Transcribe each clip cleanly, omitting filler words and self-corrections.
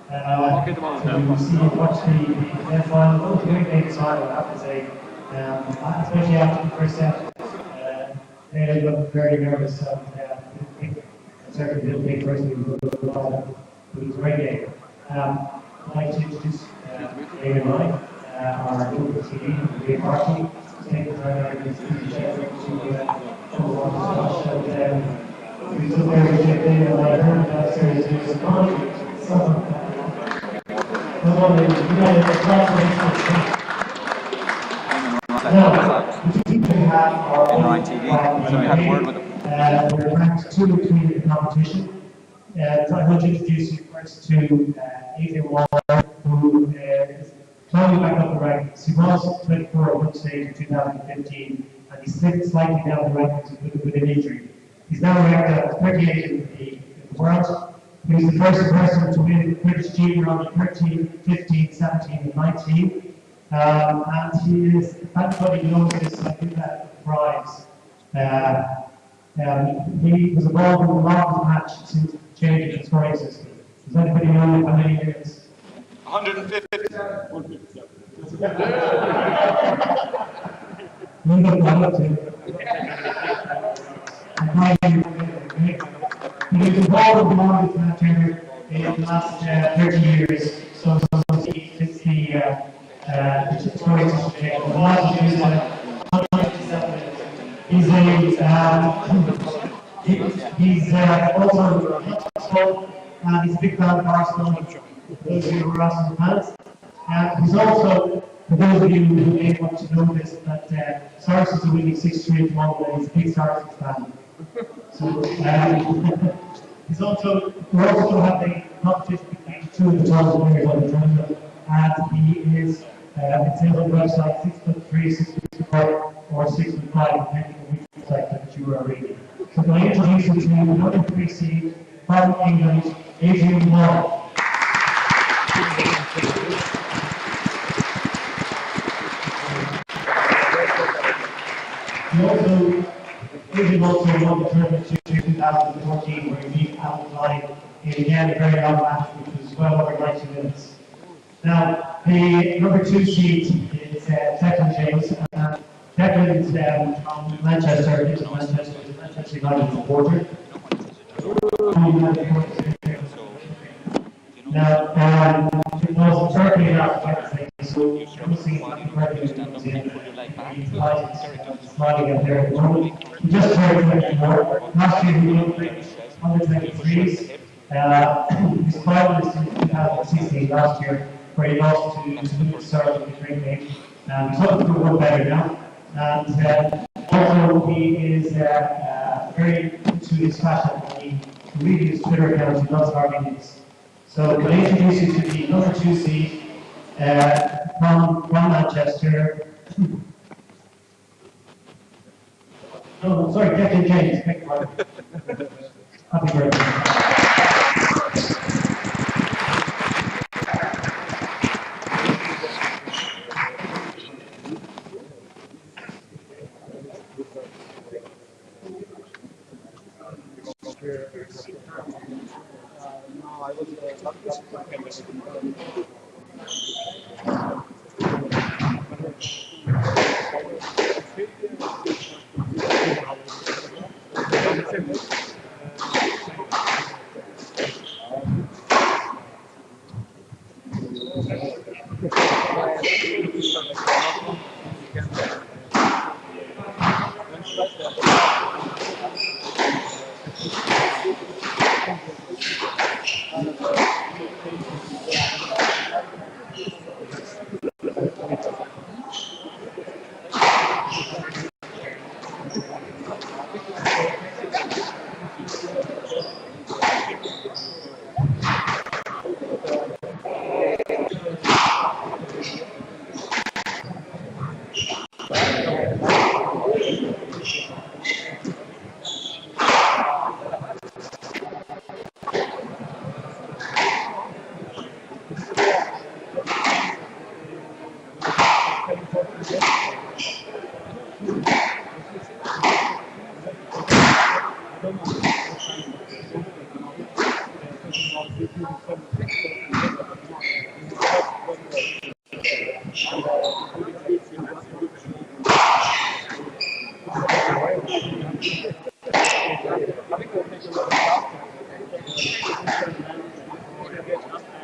to see and watch the net final. It was a great game tonight, I have to say, especially after the first set. They looked very nervous. I certainly didn't think personally it was a great game. I'd like to introduce David and I, our local TV, Dave Markey, to take the time out of his to come along to watch. And we took there with Dave and I heard that series was now, we have our own TV, so we had a word with them. We're ranked 2 and 3 in the competition. So I want to introduce you first to D.James V A.Waller, who is climbing back up the rankings. He was 24 at one stage in 2015, and he slipped slightly down the rankings with an injury. He's now ranked at 38 in the world. He was the first person to win British Junior under 13, 15, 17, and 19. And he is, if anybody knows this, I think that thrives. He was involved in the longest match since changing the scoring system. Does anybody know how many minutes? 150. He was involved in the longest match ever in the last 30 years. So it's the scoring system change. The last year is 157 minutes. He's also Arsenal, and he's a big fan of Arsenal. Those of you who are Arsenal fans. He's also, for those of you who may want to know this, that Saracens are winning 6-3 at the moment, and he's a big Saracens fan. So he's also, we're also going to have a competition between 2 of the top players on the tournament, and he is, it's on the website, 6'3", 6'4", or 6'5", depending on which website that you are reading. So can I introduce you to number 3 seed from England, D.James V A.Waller. D.James also won the tournament in 2014, where he beat Alpine in again a very long match, which was well over 90 minutes. Now, the number 2 seed is James. Declan is from Manchester, Manchester United supporter. Now, it was certainly not Wednesday, so you can see the president comes in. He's smiling at there at the moment. He just turned 24. Last year he won under 23s. His finalist in 2016 last year, where he lost to Luke Sargent in the great game. He's hoping to do better now. And also he is very into his fashion. He really his Twitter account, he loves harming these. So can I introduce you to the number 2 seed from Manchester. Oh, sorry, Declan James. Beg your pardon. Happy birthday.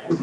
Go.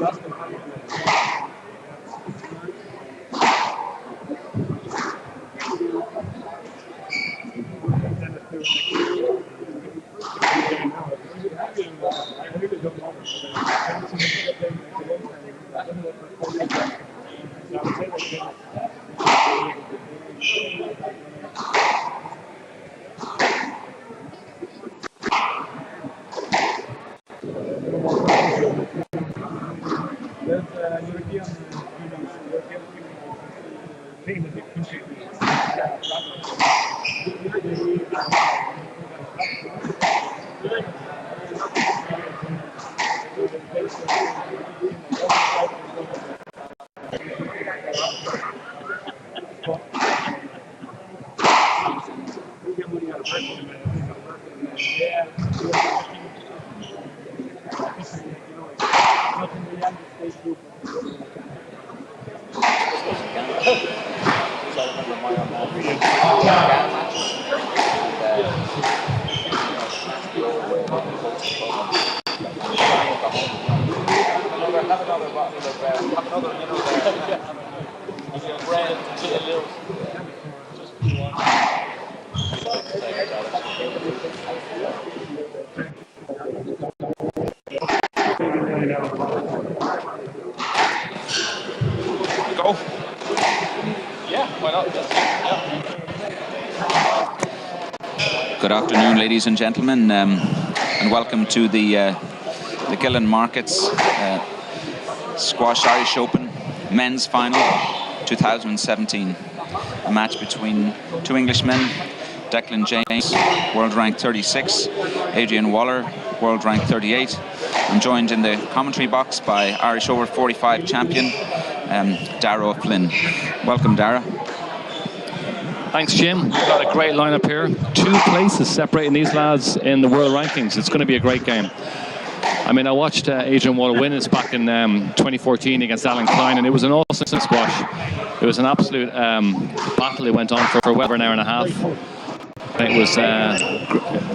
Yeah, why not? Good afternoon, ladies and gentlemen, and welcome to the Gillen Markets Squash Irish Open Men's Final 2017. A match between two Englishmen, Declan James, world rank 36, D.James V A.Waller, world rank 38. I'm joined in the commentary box by Irish over 45 champion, Dara O'Flynn. Welcome, Dara. Thanks, Jim. We've got a great lineup here. 2 places separating these lads in the world rankings. It's going to be a great game. I mean, I watched D.James V A.Waller win this back in 2014 against Alan Klein, and it was an awesome squash. It was an absolute battle. It went on for well over an hour and a half. It was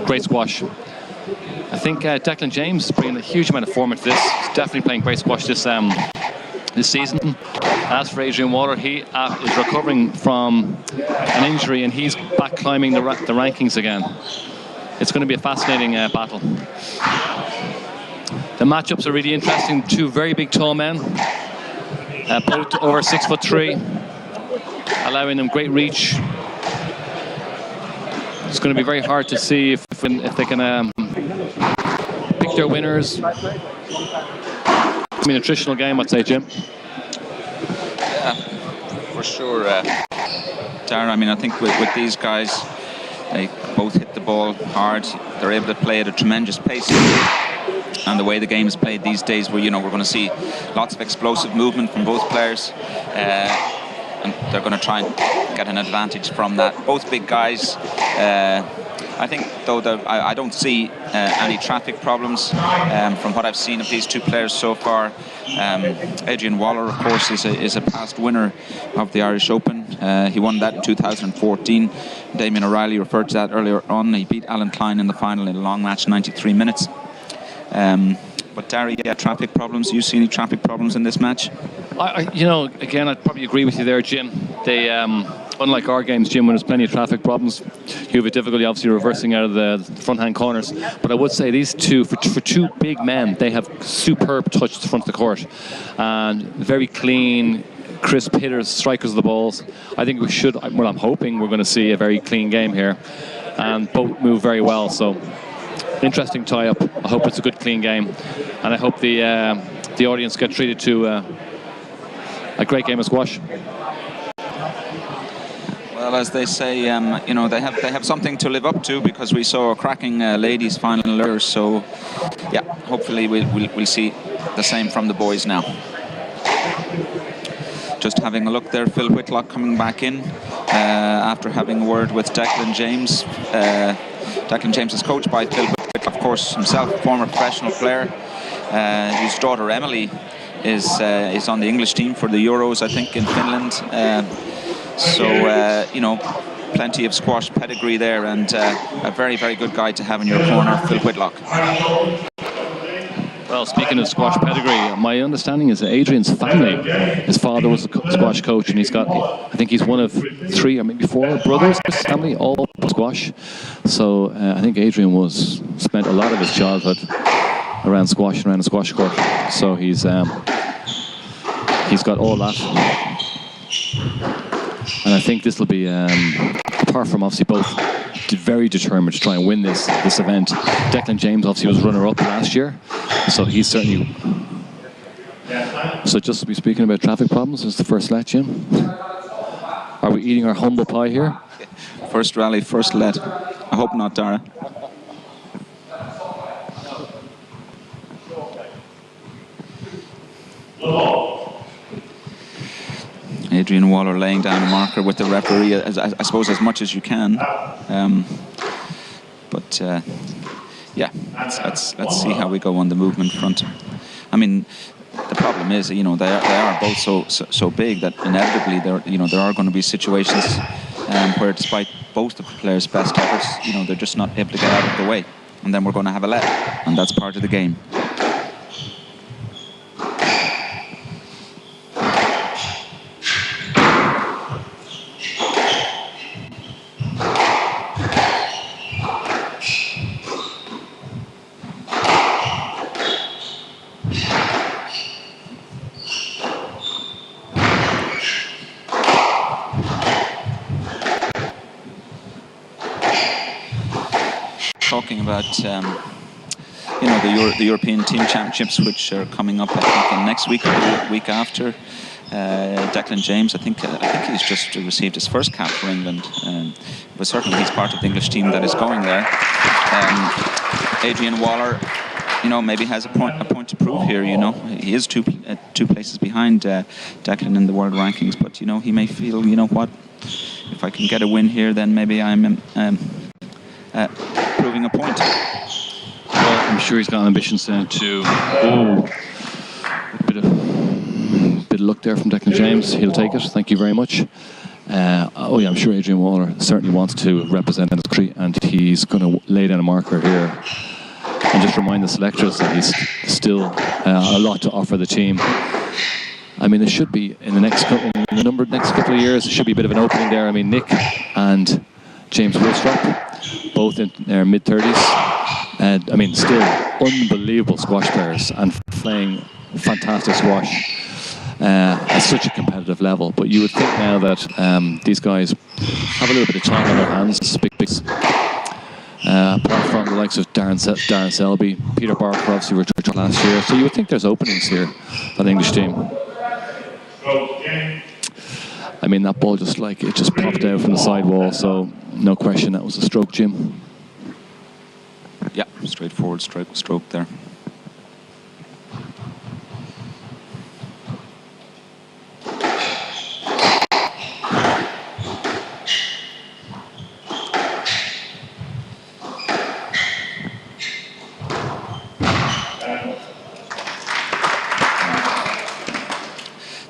great squash. I think Declan James bringing a huge amount of form into this. He's definitely playing great squash this season. As for D.James V A.Waller, he is recovering from an injury, and he's back climbing the rankings again. It's going to be a fascinating battle. The matchups are really interesting. 2 very big, tall men, both over 6'3", allowing them great reach. It's going to be very hard to see if they can pick their winners. It's a nutritional game, I'd say, Jim. Yeah, for sure, Darren. I mean, I think with these guys, they both hit the ball hard. They're able to play at a tremendous pace. And the way the game is played these days, where we're going to see lots of explosive movement from both players, and they're going to try and get an advantage from that. Both big guys. I think, though, I don't see any traffic problems from what I've seen of these 2 players so far. D.James V A.Waller, of course, is a past winner of the Irish Open. He won that in 2014. Damien O'Reilly referred to that earlier on. He beat Alan Klein in the final in a long match, 93 minutes. But Darry, traffic problems. Do you see any traffic problems in this match? Again, I'd probably agree with you there, Jim. They, unlike our games, Jim, when there's plenty of traffic problems, you have a difficulty obviously reversing out of the front-hand corners. But I would say these 2, for 2 big men, they have superb touch to the front of the court. And very clean, crisp hitters, strikers of the balls. I think we should, I'm hoping we're going to see a very clean game here. And both move very well, so interesting tie-up. I hope it's a good, clean game. And I hope the audience get treated to a great game of squash. Well, as they say, they have something to live up to, because we saw a cracking ladies' final earlier. So, yeah, hopefully we'll see the same from the boys now. Just having a look there, Phil Whitlock coming back in after having a word with Declan James. Declan James is coached by Phil Whitlock, of course, himself, former professional player, whose daughter Emily is on the English team for the Euros, I think, in Finland. Plenty of squash pedigree there, and a very, very good guy to have in your corner, Phil Whitlock. Well, speaking of squash pedigree, my understanding is that Adrian's family, his father was a squash coach, and he's got, I think he's one of 3 or maybe 4 brothers in his family, all squash. So I think Adrian spent a lot of his childhood around squash, around a squash court. So he's got all that. And I think this will be, apart from obviously both very determined to try and win this event. Declan James obviously was runner-up last year, so he's certainly. So just to be speaking about traffic problems, is the first let, Jim? Are we eating our humble pie here? First rally, first let. I hope not, Dara. Adrian Waller laying down a marker with the referee, I suppose, as much as you can. Yeah, let's see how we go on the movement front. I mean, the problem is, you know, they are both so big that inevitably there are going to be situations where, despite both of the players' best efforts, you know, they're just not able to get out of the way, and then we're going to have a let, and that's part of the game. Talking about you know, the European Team Championships, which are coming up, I think, in next week or the week after. Declan James, I think he's just received his first cap for England, but certainly he's part of the English team that is going there. Adrian Waller, you know, maybe has a point to prove here. You know, he is two places behind Declan in the world rankings, but you know, he may feel, you know what, if I can get a win here, then maybe I'm proving a point. Well, I'm sure he's got ambitions then to. Bit of luck there from Declan James. He'll take it. Thank you very much. Yeah, I'm sure Adrian Waller certainly wants to represent his country, and he's going to lay down a marker here and just remind the selectors that he's still a lot to offer the team. I mean, there should be in the next couple of years, there should be a bit of an opening there. I mean, Nick and James Willstrop, both in their mid-30s, and I mean, still unbelievable squash players and playing fantastic squash at such a competitive level. But you would think now that these guys have a little bit of time on their hands, apart from the likes of Darren Selby, Peter Barker obviously retired last year, so you would think there's openings here for the English team. I mean, that ball just popped out from the sidewall, so no question that was a stroke, Jim. Yeah, straightforward stroke there.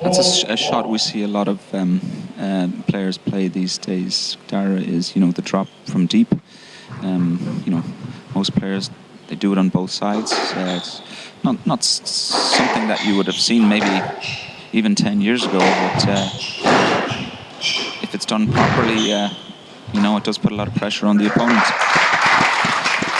That's a shot we see a lot of players play these days, Dara, is, you know, the drop from deep. You know, most players, they do it on both sides. It's not something that you would have seen maybe even 10 years ago, but if it's done properly, you know, it does put a lot of pressure on the opponent.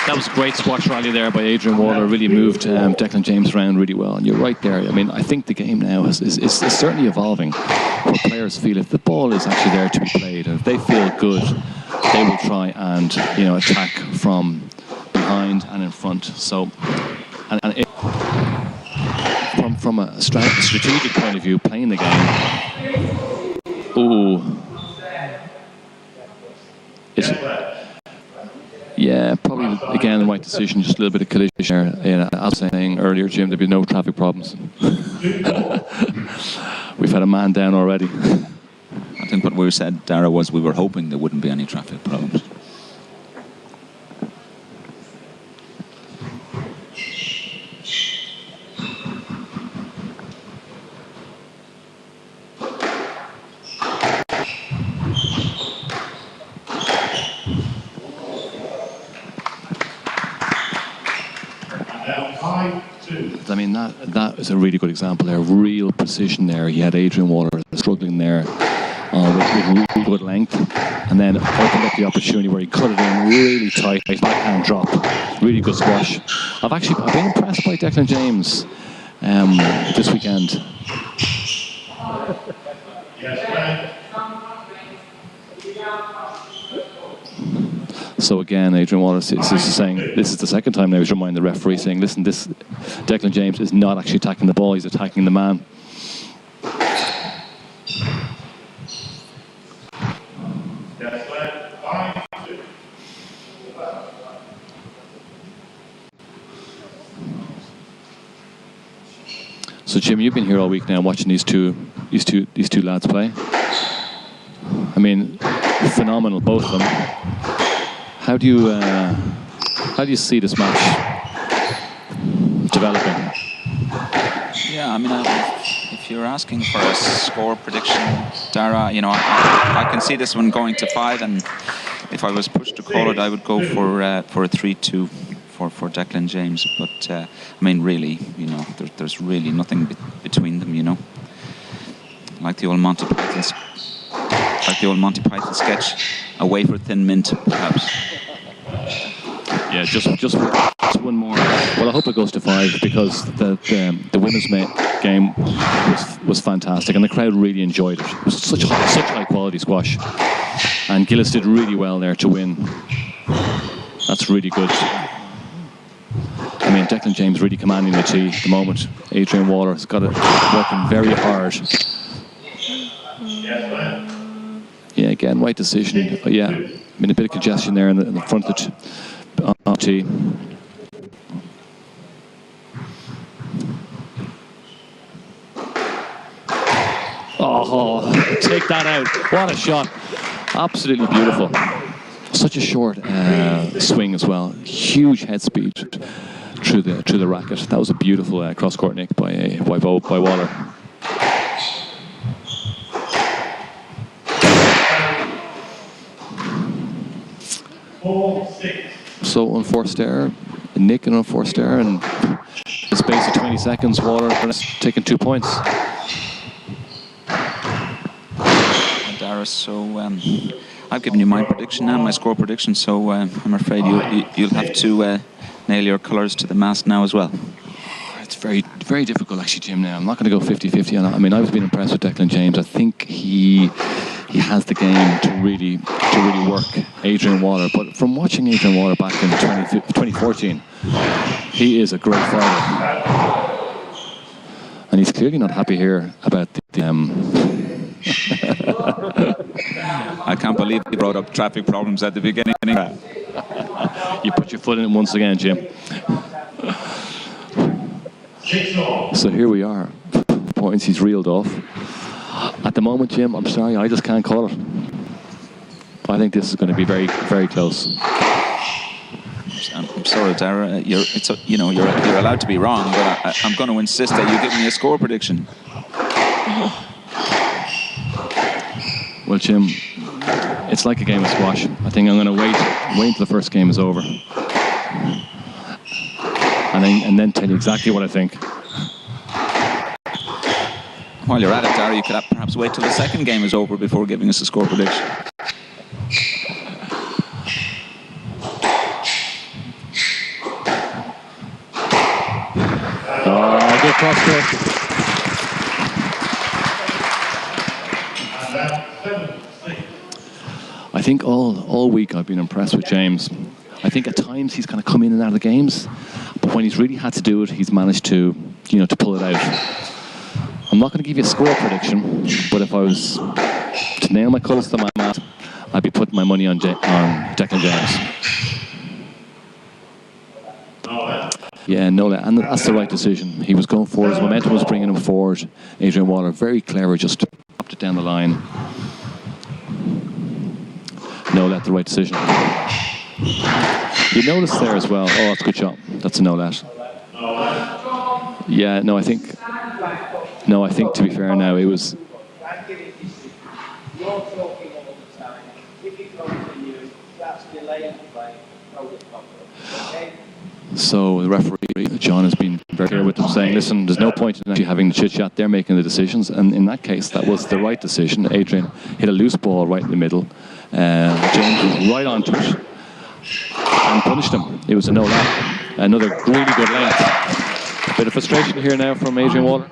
That was a great squash rally there by Adrian Waller. Really moved Declan James around really well. And you're right there. I mean, I think the game now is certainly evolving, where players feel if the ball is actually there to be played, and if they feel good, they will try and, you know, attack from behind and in front. So, from a strategic point of view, playing the game. Yeah, probably, again, the right decision, just a little bit of collision there. Yeah, as I was saying earlier, Jim, there'd be no traffic problems. We've had a man down already. I think what we said, Dara, was we were hoping there wouldn't be any traffic problems. Now 5-2. that is a really good example there. Real precision there. He had Adrian Waller struggling there with really good length, and then opened up the opportunity where he cut it in really tight, backhand drop. Really good squash. I've been impressed by Declan James this weekend. So again, Adrian Waller is saying, this is the second time now he's reminding the referee, saying, listen, this Declan James is not actually attacking the ball, he's attacking the man. So Jim, you've been here all week now watching these two lads play. I mean, phenomenal, both of them. How do you see this match developing? Yeah, I mean, if you're asking for a score prediction, Dara, you know, I can see this one going to 5, and if I was pushed to call it, I would go for a 3-2 for Declan James. But I mean, really, you know, there's really nothing between them, you know. Like the old Monty Python sketch, a wafer thin mint, perhaps. Yeah, just one more. Well, I hope it goes to 5, because the women's game was fantastic, and the crowd really enjoyed it. It was such high quality squash, and Gillis did really well there to win. That's really good. I mean, Declan James really commanding the tee at the moment. Adrian Waller has got it working very hard. Yeah, again, right decision. But yeah, I mean, a bit of congestion there in the front of the tee. Oh, take that out. What a shot. Absolutely beautiful. Such a short swing as well. Huge head speed through the racket. That was a beautiful cross-court nick by Waller. So unforced error, nick and unforced error, and in the space of 20 seconds, Waller taking 2 points. Dara, so I've given you my prediction now, my score prediction, so I'm afraid you'll have to nail your colours to the mast now as well. It's very, very difficult actually, Jim, now. I'm not going to go 50-50 on it. I mean, I've been impressed with Declan James. I think he has the game to really work Adrian Waller. But from watching Adrian Waller back in 2014, he is a great fighter. And he's clearly not happy here about the I can't believe you brought up traffic problems at the beginning. You put your foot in it once again, Jim. So here we are. Points he's reeled off. At the moment, Jim, I'm sorry, I just can't call it. I think this is going to be very, very close. I'm sorry, Dara. You're allowed to be wrong, but I'm going to insist that you give me a score prediction. Well, Jim, it's like a game of squash. I think I'm going to wait until the first game is over, and then tell you exactly what I think. While you're at it, Dara, you could perhaps wait till the second game is over before giving us a score prediction. Oh, good cross-court. I think all week I've been impressed with James. I think at times he's kind of come in and out of the games, but when he's really had to do it, he's managed to pull it out. I'm not going to give you a score prediction, but if I was to nail my colours to the mat, I'd be putting my money on Declan James. Yeah, no, and that's the right decision. He was going forward, his momentum was bringing him forward. Adrian Waller, very clever, just popped it down the line. No, that's the right decision. You notice there as well. Oh, that's a good shot. That's a no let. Yeah, no, I think to be fair now, it was. So the referee, John, has been very clear with them, saying, listen, there's no point in actually having the chit-chat, they're making the decisions. And in that case, that was the right decision. Adrian hit a loose ball right in the middle. James was right onto it and punished him. It was a no-lap. Another really good length. A bit of frustration here now from Adrian Waller.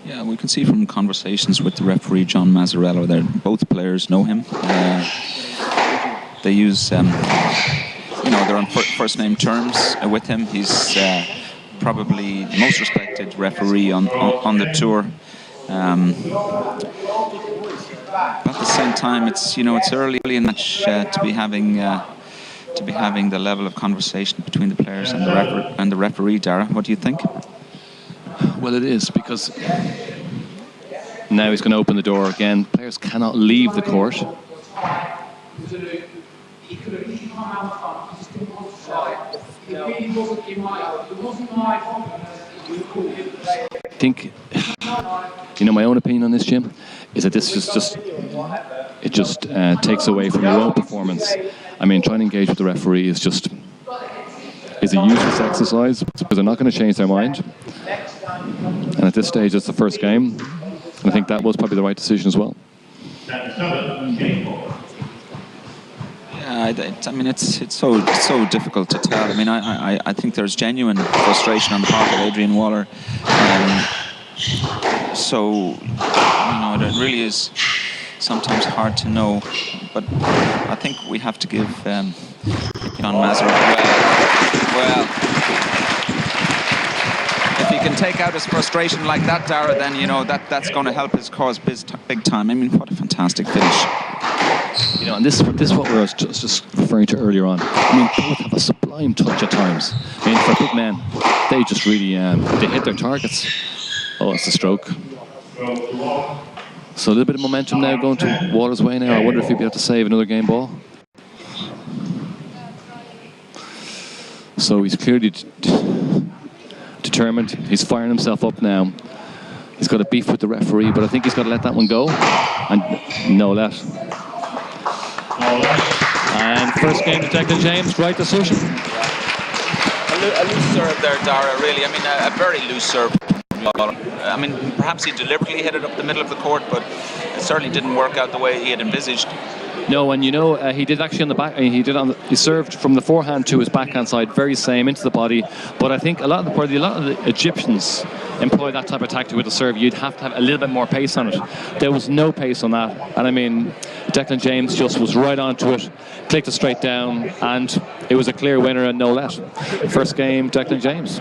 Yeah, we can see from conversations with the referee, John Mazzarello, that both players know him. They use, they're on first name terms with him. He's probably the most respected referee on the tour. But at the same time, it's early in the match to be having the level of conversation between the players and the referee. Dara, what do you think? Well, it is, because now he's going to open the door again. Players cannot leave the court. I think, my own opinion on this, Jim, is that this just takes away from your own performance. I mean, trying to engage with the referee is a useless exercise, because they're not going to change their mind. And at this stage, it's the first game. And I think that was probably the right decision as well. Yeah, I mean, it's so difficult to tell. I mean, I think there's genuine frustration on the part of Adrian Waller. So, it really is sometimes hard to know. But I think we have to give John Mazzarello. Well, if he can take out his frustration like that, Dara, then that's going to help his cause big time. I mean, what a fantastic finish! And this is what we were just referring to earlier on. I mean, both have a sublime touch at times. I mean, for big men, they just really they hit their targets. Oh, it's a stroke. So a little bit of momentum now going to Waller's way now. I wonder if he'll be able to save another game ball. So he's clearly determined. He's firing himself up now. He's got a beef with the referee, but I think he's got to let that one go. And no let. And first game to Declan James, right decision. A loose serve there, Dara, really. I mean, a very loose serve. I mean, perhaps he deliberately hit it up the middle of the court, but it certainly didn't work out the way he had envisaged. No, and he did actually on the back. He served from the forehand to his backhand side, very same into the body. But I think a lot of the Egyptians employ that type of tactic with the serve. You'd have to have a little bit more pace on it. There was no pace on that, and I mean, Declan James just was right onto it, clicked it straight down, and it was a clear winner and no let. First game, Declan James.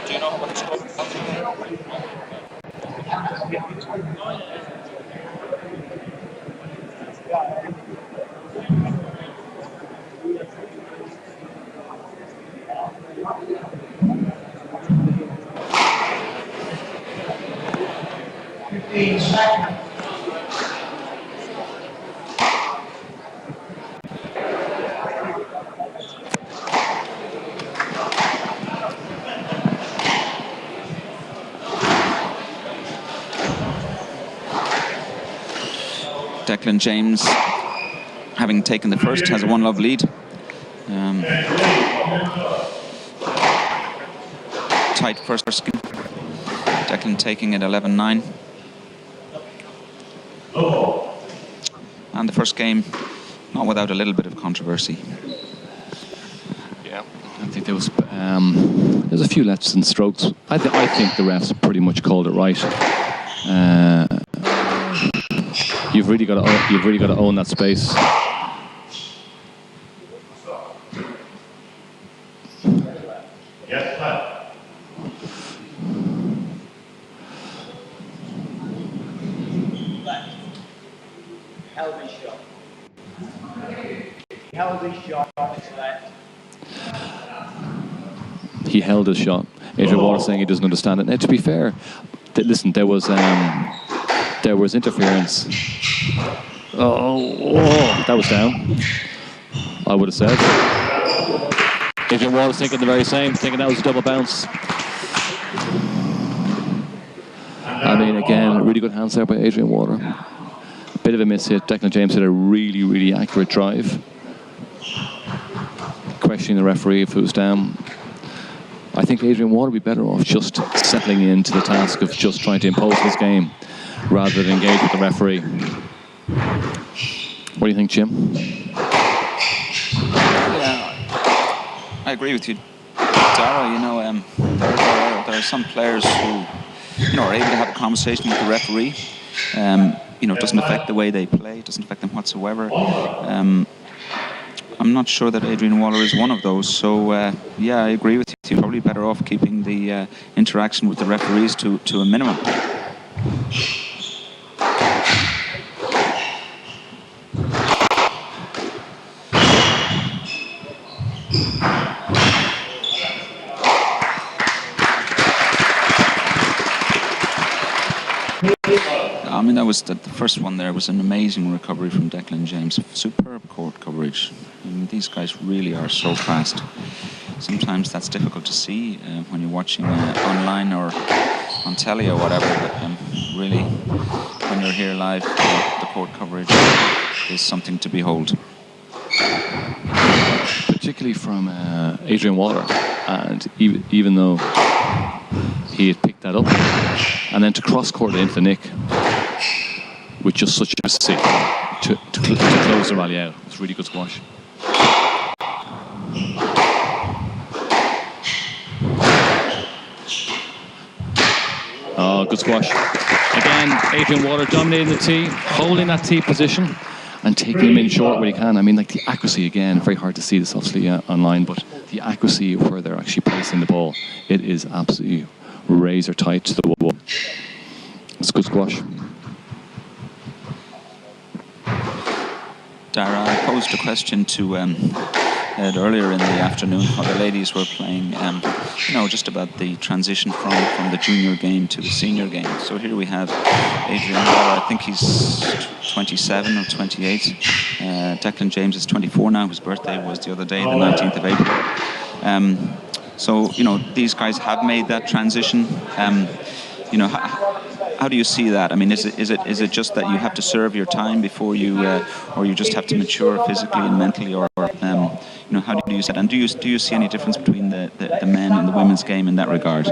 Do you know what the score is? Declan James, having taken the first, has a 1-love lead. Tight first game. Declan taking it 11-9. And the first game not without a little bit of controversy. Yeah, I think there's a few lefts and strokes. I think the refs pretty much called it right. You've really got to own that space. Yes, left. Held his shot. Held his shot on his left. He held his shot. Adrian Waller saying he doesn't understand it. Now, to be fair, listen, there was interference. Oh, that was down. I would have said. Adrian Waller thinking the very same, thinking that was a double bounce. I mean, again, really good hands there by Adrian Waller. Bit of a miss hit. Declan James hit a really, really accurate drive. Questioning the referee if it was down. I think Adrian Waller would be better off just settling into the task of just trying to impose his game rather than engage with the referee. What do you think, Jim? Yeah, I agree with you, Dara. You know, there are some players who, are able to have a conversation with the referee. It doesn't affect the way they play, it doesn't affect them whatsoever. I'm not sure that Adrian Waller is one of those. So, yeah, I agree with you. You're probably better off keeping the interaction with the referees to a minimum. I mean, that was the first one there was an amazing recovery from Declan James. Superb court coverage. I mean, these guys really are so fast. Sometimes that's difficult to see when you're watching online or on telly or whatever, but really, when you're here live, the court coverage is something to behold. Particularly from Adrian Waller, and even though he had picked that up, and then to cross-court into the nick with just such a seat to close the rally out. It's really good squash. Oh, good squash. Again, Adrian Waller dominating the tee, holding that tee position and taking him in short where he can. I mean, like the accuracy, again, very hard to see this obviously online, but the accuracy of where they're actually placing the ball, it is absolutely razor tight to the wall. It's a good squash. Dara, I posed a question to Ed earlier in the afternoon while the ladies were playing, just about the transition from the junior game to the senior game. So here we have Adrian Waller, I think he's 27 or 28. Declan James is 24 now. His birthday was the other day, the 19th of April. So, these guys have made that transition. How do you see that? I mean, is it just that you have to serve your time before you, or you just have to mature physically and mentally, or how do you see that? And do you see any difference between the men and the women's game in that regard?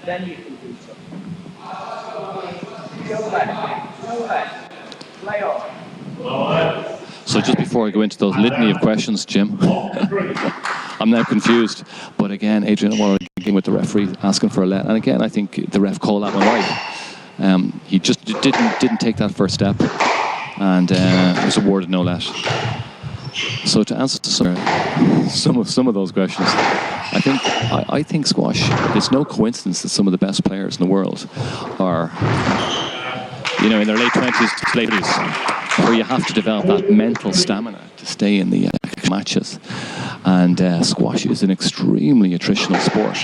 Then you can do something. Go left. Play off. So just before I go into those litany of questions, Jim, I'm now confused. But again, Adrian Waller came with the referee asking for a let, and again, I think the ref called that one right. He just didn't take that first step, and was awarded no let. So to answer some of those questions, I think squash. It's no coincidence that some of the best players in the world are, in their late 20s to late 30s, where you have to develop that mental stamina to stay in the matches. And squash is an extremely attritional sport.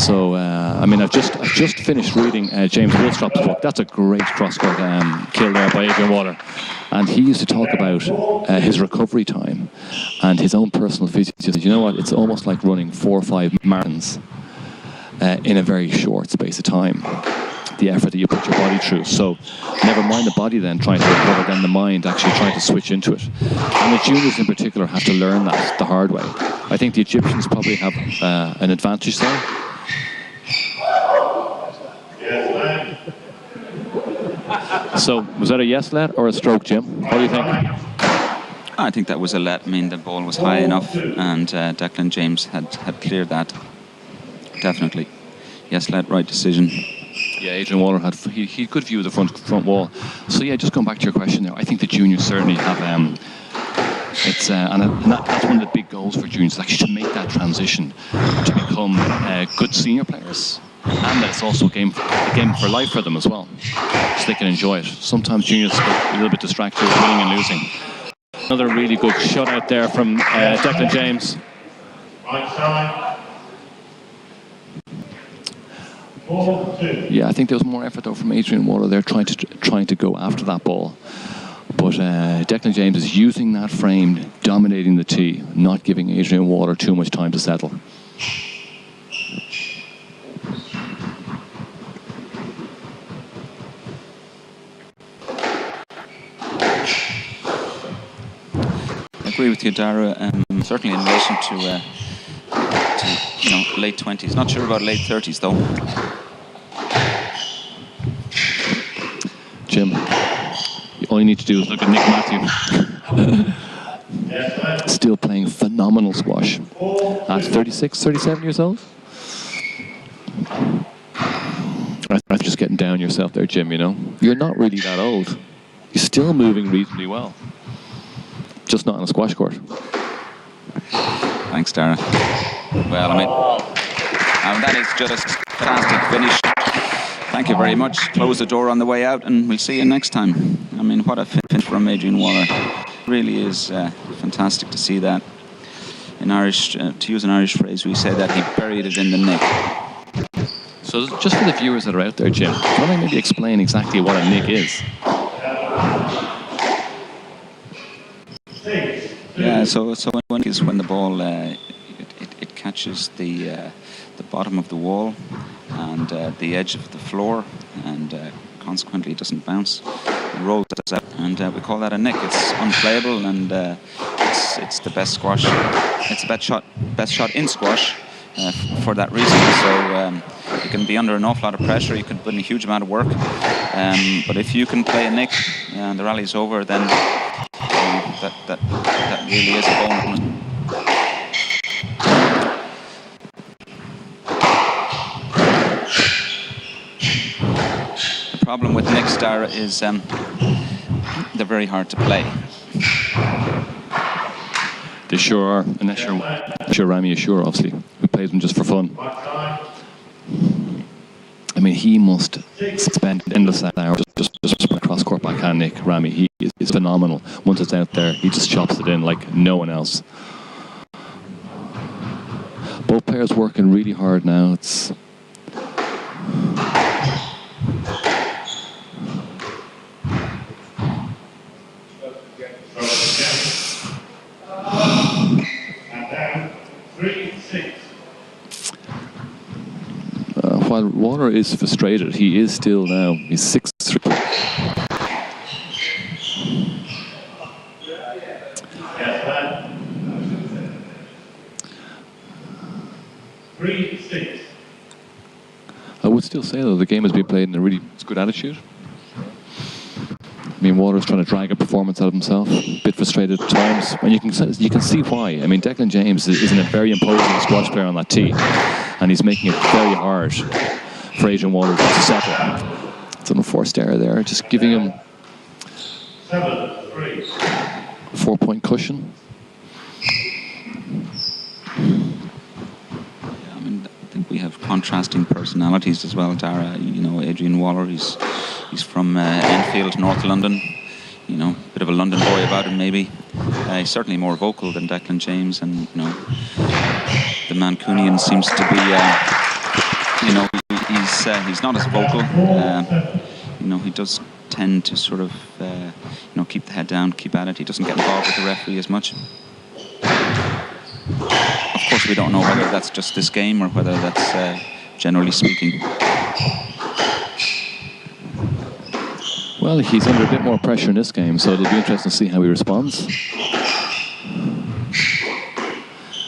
So, I've just finished reading James Willstrop's book. That's a great cross-court kill there by Adrian Waller. And he used to talk about his recovery time and his own personal physics. He said, you know what, it's almost like running 4 or 5 marathons in a very short space of time. The effort that you put your body through. So never mind the body then trying to recover, then the mind actually trying to switch into it. And the juniors in particular have to learn that the hard way. I think the Egyptians probably have an advantage there. So was that a yes let or a stroke, Jim? What do you think? I think that was a let. I mean, the ball was high enough, and Declan James had cleared that. Definitely. Yes, let, right decision. Yeah, Adrian Waller had he had good view of the front wall. So yeah, just going back to your question there, I think the juniors certainly have that's one of the big goals for juniors, actually to make that transition to become good senior players, and that it's also a game for life for them as well, so they can enjoy it. Sometimes juniors get a little bit distracted with winning and losing. Another really good shot out there from Declan James. Right side. Yeah, I think there was more effort though from Adrian Waller there trying to go after that ball. But Declan James is using that frame, dominating the tee, not giving Adrian Waller too much time to settle. I agree with you, Dara. Certainly in relation to late 20s. Not sure about late 30s though. Jim, all you need to do is look at Nick Matthew. Still playing phenomenal squash at 36, 37 years old. I'm just getting down yourself there, Jim, you know. You're not really that old. You're still moving reasonably well. Just not on a squash court. Thanks, Dara. Well, I mean, that is just a fantastic finish. Thank you very much. Close the door on the way out, and we'll see you next time. I mean, what a finish from Adrian Waller. Really is fantastic to see that. In Irish, to use an Irish phrase, we say that he buried it in the nick. So just for the viewers that are out there, Jim, can I maybe explain exactly what a nick is? Yeah, so when the ball it catches the bottom of the wall and the edge of the floor, and consequently it doesn't bounce. It rolls out, and we call that a nick. It's unplayable, and it's the best squash. It's the best shot in squash for that reason. So you can be under an awful lot of pressure. You can put in a huge amount of work, but if you can play a nick and the rally's over, then that really is a bonus. The problem with Nick Star is they're very hard to play. They sure are, and that's sure Rami is sure, obviously, who plays them just for fun. I mean, he must spend endless hours just across court backhand Nick Rami. He is phenomenal. Once it's out there, he just chops it in like no one else. Both players working really hard now. It's while Waller is frustrated, he is still now. He's 6-3. I would still say though the game has been played in a really good attitude. I mean, Waller's trying to drag a performance out of himself, a bit frustrated at times, and you can see why. I mean, Declan James isn't a very imposing squash player on that tee, and he's making it very hard for Adrian Waller to settle. It's an unforced error there, just giving him 4-point cushion. I mean, I think we have contrasting personalities as well, Dara. You know, Adrian Waller, he's from Enfield, North London. You know, a bit of a London boy about him, maybe. He's certainly more vocal than Declan James, and you know, the Mancunian seems to be, you know, he's not as vocal. You know, he does tend to sort of, you know, keep the head down, keep at it. He doesn't get involved with the referee as much. Of course, we don't know whether that's just this game or whether that's generally speaking. Well, he's under a bit more pressure in this game, so it'll be interesting to see how he responds.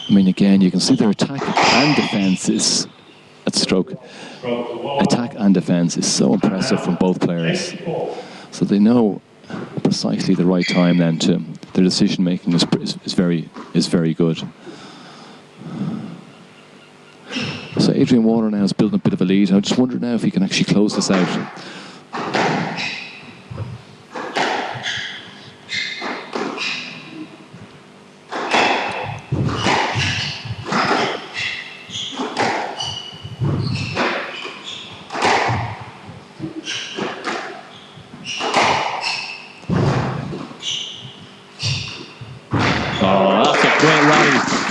I mean, again, you can see their attack and defense is at stroke. Attack and defense is so impressive from both players. So they know precisely the right time then to their decision making is very good. So Adrian Waller now is building a bit of a lead. I just wonder now if he can actually close this out.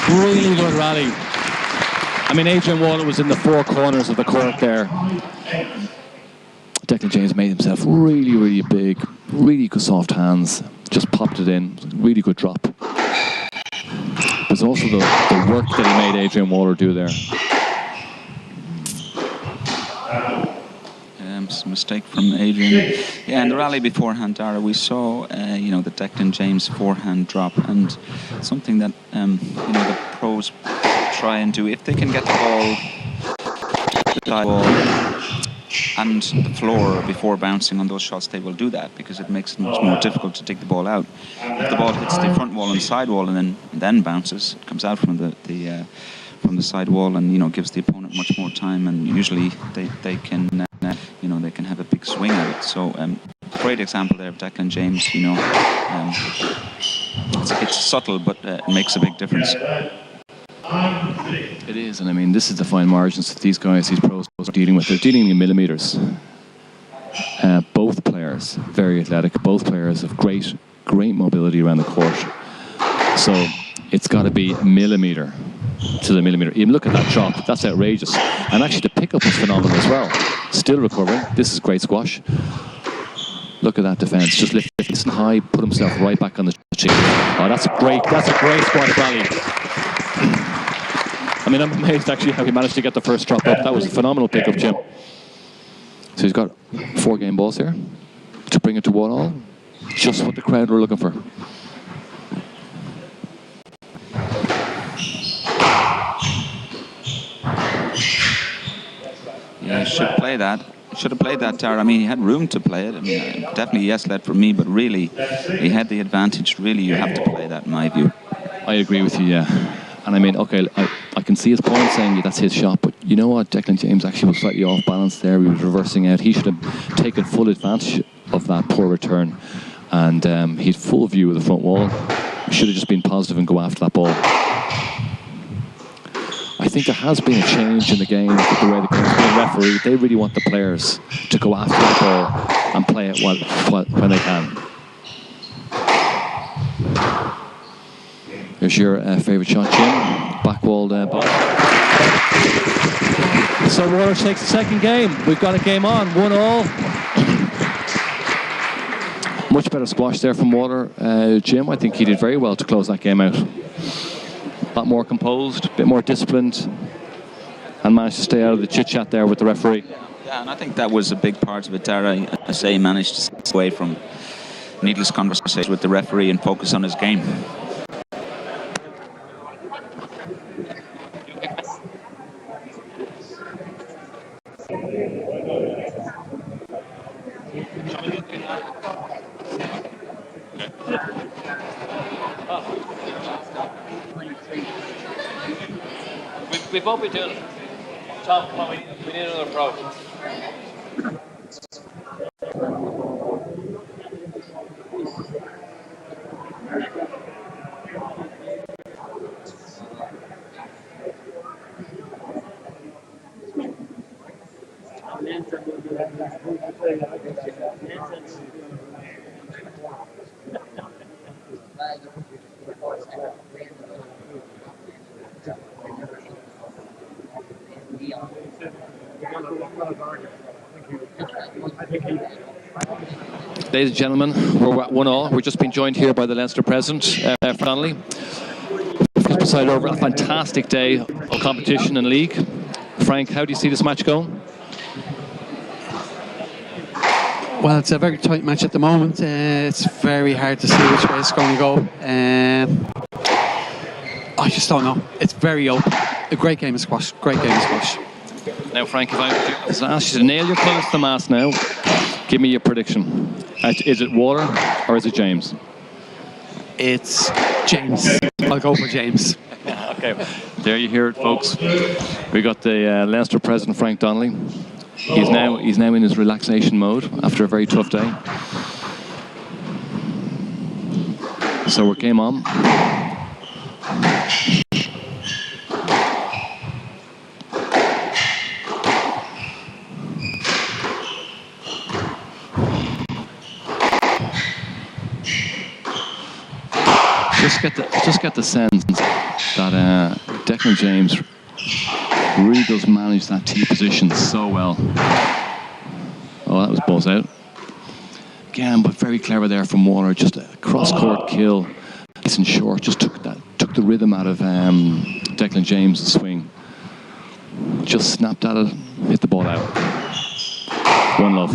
Really good rally. I mean, Adrian Waller was in the four corners of the court there. Declan James made himself really, really big, really good soft hands, just popped it in, really good drop. There's also the work that he made Adrian Waller do there. Mistake from Adrian. Yeah, in the rally beforehand, Dara, we saw, you know, the Declan James forehand drop, and something that, you know, the pros try and do, if they can get the ball and the floor before bouncing on those shots, they will do that, because it makes it much more difficult to dig the ball out. If the ball hits the front wall and side wall and then bounces, it comes out from the side wall, and, you know, gives the opponent much more time, and usually they can you know, they can have a big swing at it. So great example there of Declan James. You know, it's subtle, but it makes a big difference. It is, and I mean, this is the fine margins that these guys, these pros, are dealing with. They're dealing in millimeters. Both players very athletic. Both players have great mobility around the court. So it's got to be millimeter to the millimeter. Even look at that drop. That's outrageous. And actually, the pickup was phenomenal as well. Still recovering. This is great squash. Look at that defense. Just lift it high, put himself right back on the chicken. Oh, that's a great squash rally. I mean, I'm amazed actually how he managed to get the first drop up. That was a phenomenal pickup, Jim. So he's got 4 game balls here to bring it to 1-all. Just what the crowd were looking for. Yeah, he should play that. Should have played that, Tara. I mean, he had room to play it. I mean, definitely yes led for me, but really, he had the advantage. Really, you have to play that, in my view. I agree with you, yeah. And I mean, okay, I can see his point saying that's his shot, but you know what? Declan James actually was slightly off balance there. He was reversing out. He should have taken full advantage of that poor return, and he had full view of the front wall. He should have just been positive and go after that ball. I think there has been a change in the game with the way the game's being refereed. They really want the players to go after the ball and play it when they can. Here's your favourite shot, Jim. Backwalled ball. So Waller takes the second game. We've got a game on, 1-all. Much better squash there from Waller. Jim, I think he did very well to close that game out. A lot more composed, a bit more disciplined, and managed to stay out of the chit-chat there with the referee. Yeah, and I think that was a big part of it, Dara. I say he managed to stay away from needless conversation with the referee and focus on his game. We both be doing it. Tom, come on, we need another pro. Ladies and gentlemen, we're at 1-all. We're just being joined here by the Leinster president, Frank Donnelly. We've presided over a fantastic day of competition and league. Frank, how do you see this match going? Well, it's a very tight match at the moment. It's very hard to see which way it's going to go. I just don't know. It's very open. A great game of squash. Great game of squash. Now, Frank, if I ask you to nail your colours to the mast now, give me your prediction. Is it Waller or is it James? It's James. I'll go for James. Okay, there you hear it, folks. We got the Leinster president, Frank Donnelly. He's now in his relaxation mode after a very tough day. So we're game on. Just get the sense that Declan James really does manage that tee position so well. Oh, that was balls out. Again, but very clever there from Waller. Just a cross-court kill. Nice and short. Just took the rhythm out of Declan James' swing. Just snapped at it, hit the ball out. One love.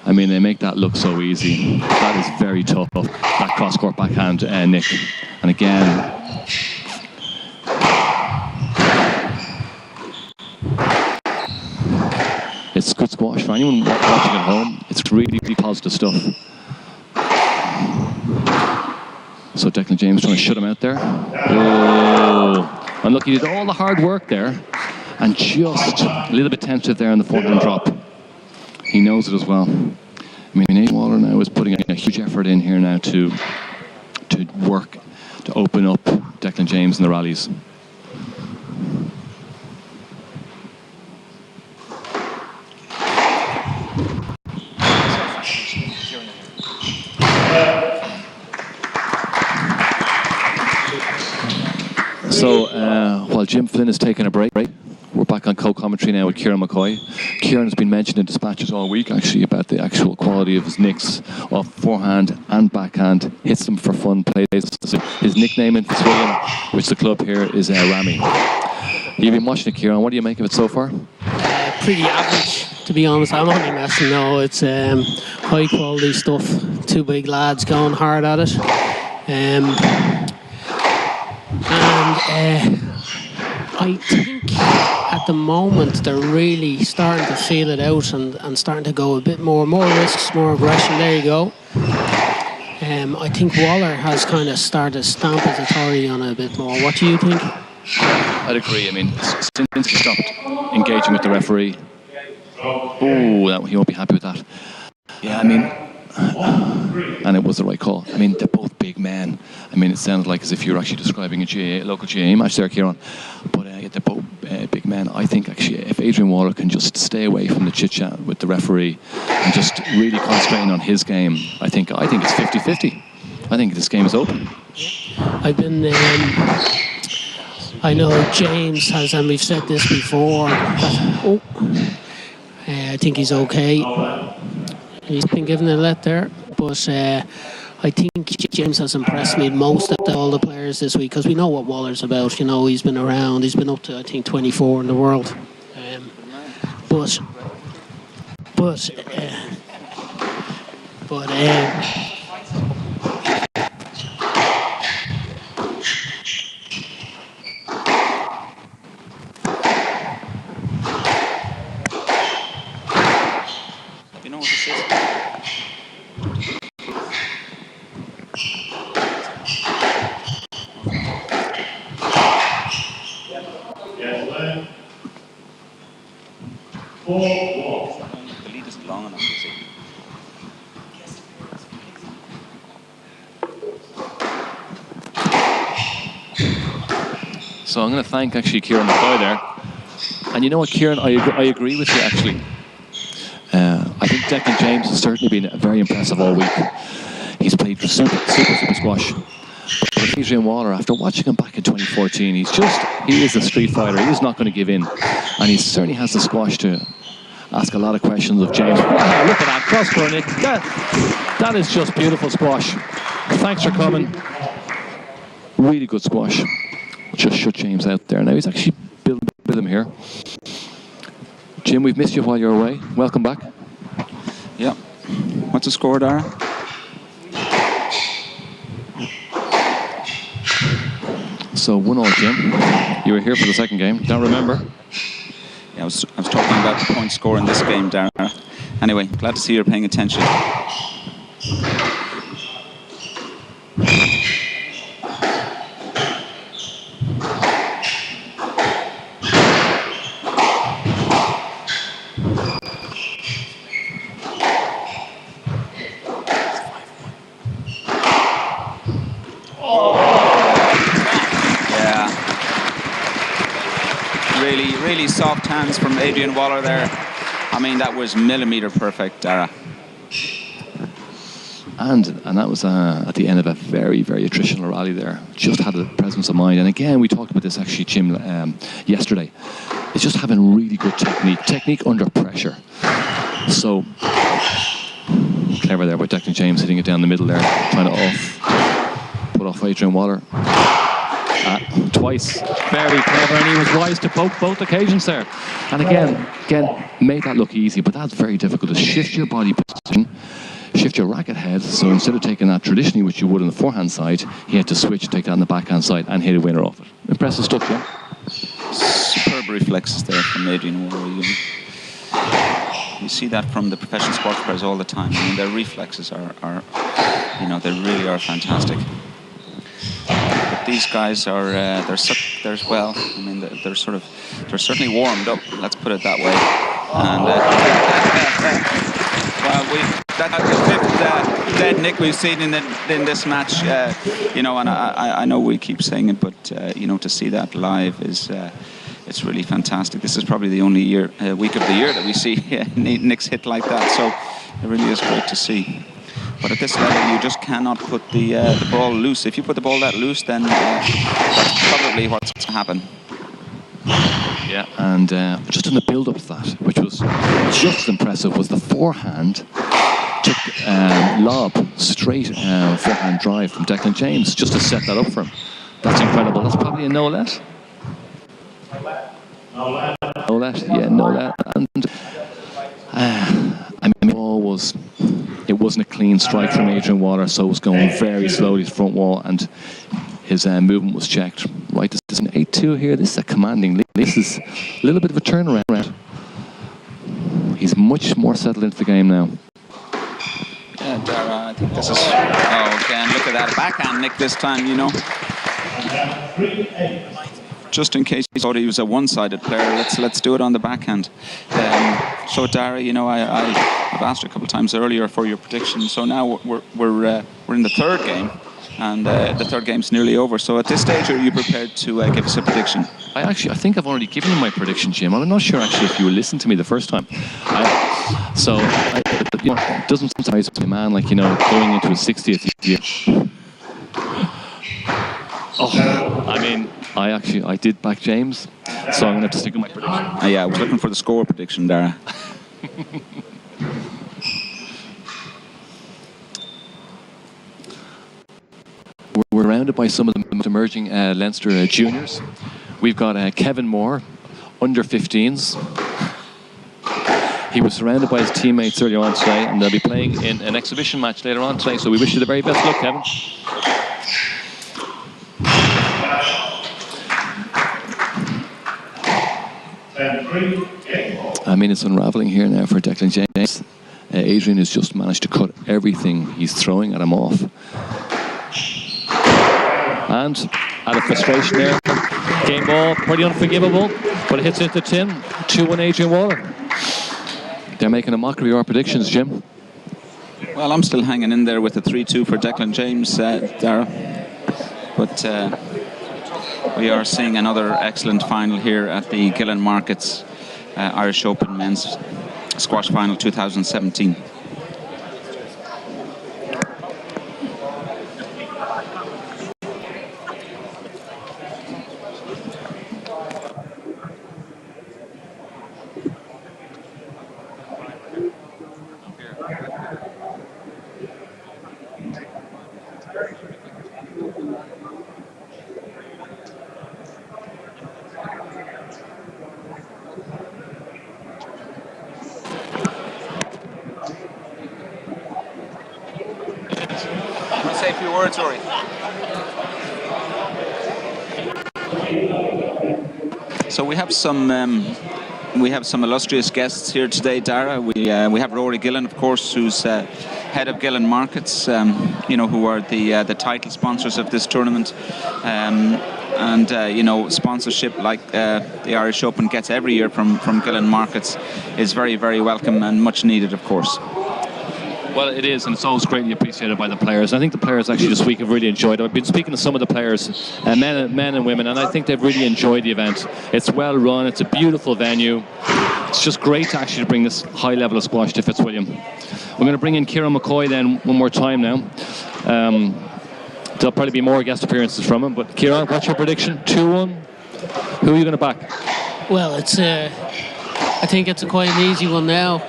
I mean, they make that look so easy. That is very tough. That cross-court backhand, Nick. And again, it's good squash for anyone watching at home. It's really positive stuff. So Declan James trying to shut him out there. Oh, and look, he did all the hard work there, and just a little bit tentative there on the forehand drop. He knows it as well. I mean, D.James V A.Waller now is putting a huge effort in here now to work to open up Declan James in the rallies. So while Jim Flynn is taking a break, we're back on co-commentary now with Kieran McCoy. Kieran has been mentioned in dispatches all week, actually, about the actual quality of his nicks off forehand and backhand. Hits them for fun plays. His nickname in Fitzwilliam, which the club here, is Rami. You've been watching it, Kieran. What do you make of it so far? Pretty average, to be honest. I'm only messing now. It's high quality stuff. Two big lads going hard at it. I think at the moment they're really starting to feel it out and starting to go a bit more risks, more aggression. There you go. I think Waller has kind of started to stamp his authority on it a bit more. What do you think? I'd agree. I mean, since he stopped engaging with the referee, he won't be happy with that. Yeah, I mean, and it was the right call. I mean, they're both big men. I mean, it sounded like as if you were actually describing a local GAA match there, Kieran. But they're both big men. I think actually if Adrian Waller can just stay away from the chit-chat with the referee and just really concentrating on his game, I think it's 50-50. I think this game is open. I've been... I know James has, and we've said this before, I think he's okay. He's been given a let there, but I think James has impressed me most of all the players this week, because we know what Waller's about. You know, he's been around. He's been up to, I think, 24 in the world. You know what this is? The lead isn't long enough, you see. So I'm going to thank actually Kieran McCoy there. And you know what, Kieran, I agree with you actually. I think Declan James has certainly been very impressive all week. He's played for super squash. But Adrian Waller, after watching him back in 2014, he is a street fighter. He's not going to give in. And he certainly has the squash to ask a lot of questions of James. Wow, look at that cross-court, Nick. That is just beautiful squash. Thanks for coming. Really good squash. Just shut James out there. Now he's actually building him here. Jim, we've missed you while you're away. Welcome back. Yeah. What's the score, Dara? So 1-1, Jim. You were here for the second game. Don't remember? Yeah, I was talking about the point score in this game, Dara. Anyway, glad to see you're paying attention. Really soft hands from D.Waller there. I mean, that was millimeter perfect, Dara. And that was at the end of a very, very attritional rally there. Just had the presence of mind. And again, we talked about this actually, Jim, yesterday. It's just having really good technique under pressure. So clever there by Declan James, hitting it down the middle there, trying to put off D.Waller. Twice. Very clever, and he was wise to both occasions there. And again, made that look easy, but that's very difficult to shift your body position, shift your racket head. So instead of taking that traditionally, which you would on the forehand side, he had to switch, take that on the backhand side, and hit a winner off it. Impressive stuff, Jim. Superb reflexes there from D.Waller. You see that from the professional sports players all the time. I mean, their reflexes are they really are fantastic. But these guys are they're well. I mean, they're certainly warmed up. Let's put it that way. And well, that's the fifth dead nick we've seen in this match. And I know we keep saying it, but to see that live is. It's really fantastic. This is probably the only week of the year that we see nicks hit like that. So it really is great to see. But at this level, you just cannot put the ball loose. If you put the ball that loose, then that's probably what's going to happen. Yeah, and just in the build-up to that, which was just as impressive, was the forehand. Took lob, straight forehand drive from Declan James, just to set that up for him. That's incredible. That's probably a no-let. No-let, yeah, no-let. And it wasn't a clean strike from D.Waller, so it was going very slowly to the front wall, and his movement was checked. Right, this is an 8-2 here. This is a commanding lead. This is a little bit of a turnaround. He's much more settled into the game now. Yeah, Dara, I think this is... Oh, again, look at that backhand nick this time, Just in case he thought he was a one-sided player, let's do it on the backhand. So Dara, I've asked you a couple of times earlier for your prediction. So now we're in the third game, and the third game's nearly over. So at this stage, are you prepared to give us a prediction? I think I've already given you my prediction, Jim. I'm not sure actually if you listened to me the first time. It doesn't surprise a man like going into his 60th year. I did back James, so I'm going to have to stick with my prediction. Yeah, I was looking for the score prediction, Dara. We're surrounded by some of the emerging Leinster juniors. We've got Kevin Moore, under 15s. He was surrounded by his teammates earlier on today, and they'll be playing in an exhibition match later on today, so we wish you the very best luck, Kevin. I mean, it's unraveling here now for Declan James. Adrian has just managed to cut everything he's throwing at him off. And out of frustration there, game ball, pretty unforgivable, but it hits into the tin. 2-1 D.Waller. They're making a mockery of our predictions, Jim. Well, I'm still hanging in there with the 3-2 for Declan James, Dara. But we are seeing another excellent final here at the Gillen Markets Irish Open Men's Squash Final 2017. Say a few words, Rory. So we have some we have some illustrious guests here today, Dara. We have Rory Gillen, of course, who's head of Gillen Markets, who are the title sponsors of this tournament. Sponsorship like the Irish Open gets every year from Gillen Markets is very, very welcome and much needed, of course. Well, it is, and it's always greatly appreciated by the players. I think the players actually this week have really enjoyed it. I've been speaking to some of the players, men and women, and I think they've really enjoyed the event. It's well run, it's a beautiful venue. It's just great to actually bring this high level of squash to Fitzwilliam. We're going to bring in Kieran McCoy then one more time now. There'll probably be more guest appearances from him, but Kieran, what's your prediction? 2-1? Who are you going to back? Well, I think it's quite an easy one now.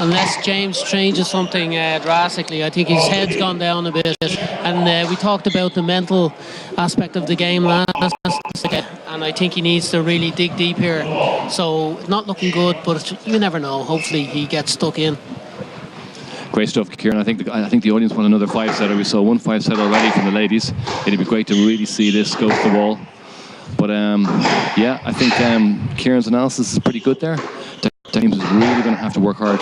Unless James changes something drastically. I think his head's gone down a bit. And we talked about the mental aspect of the game last week, and I think he needs to really dig deep here. So, not looking good, but you never know. Hopefully he gets stuck in. Great stuff, Kieran. I think the audience want another 5-setter. We saw one 5-setter already from the ladies. It'd be great to really see this go to the wall. But, I think Kieran's analysis is pretty good there. James is really going to have to work hard.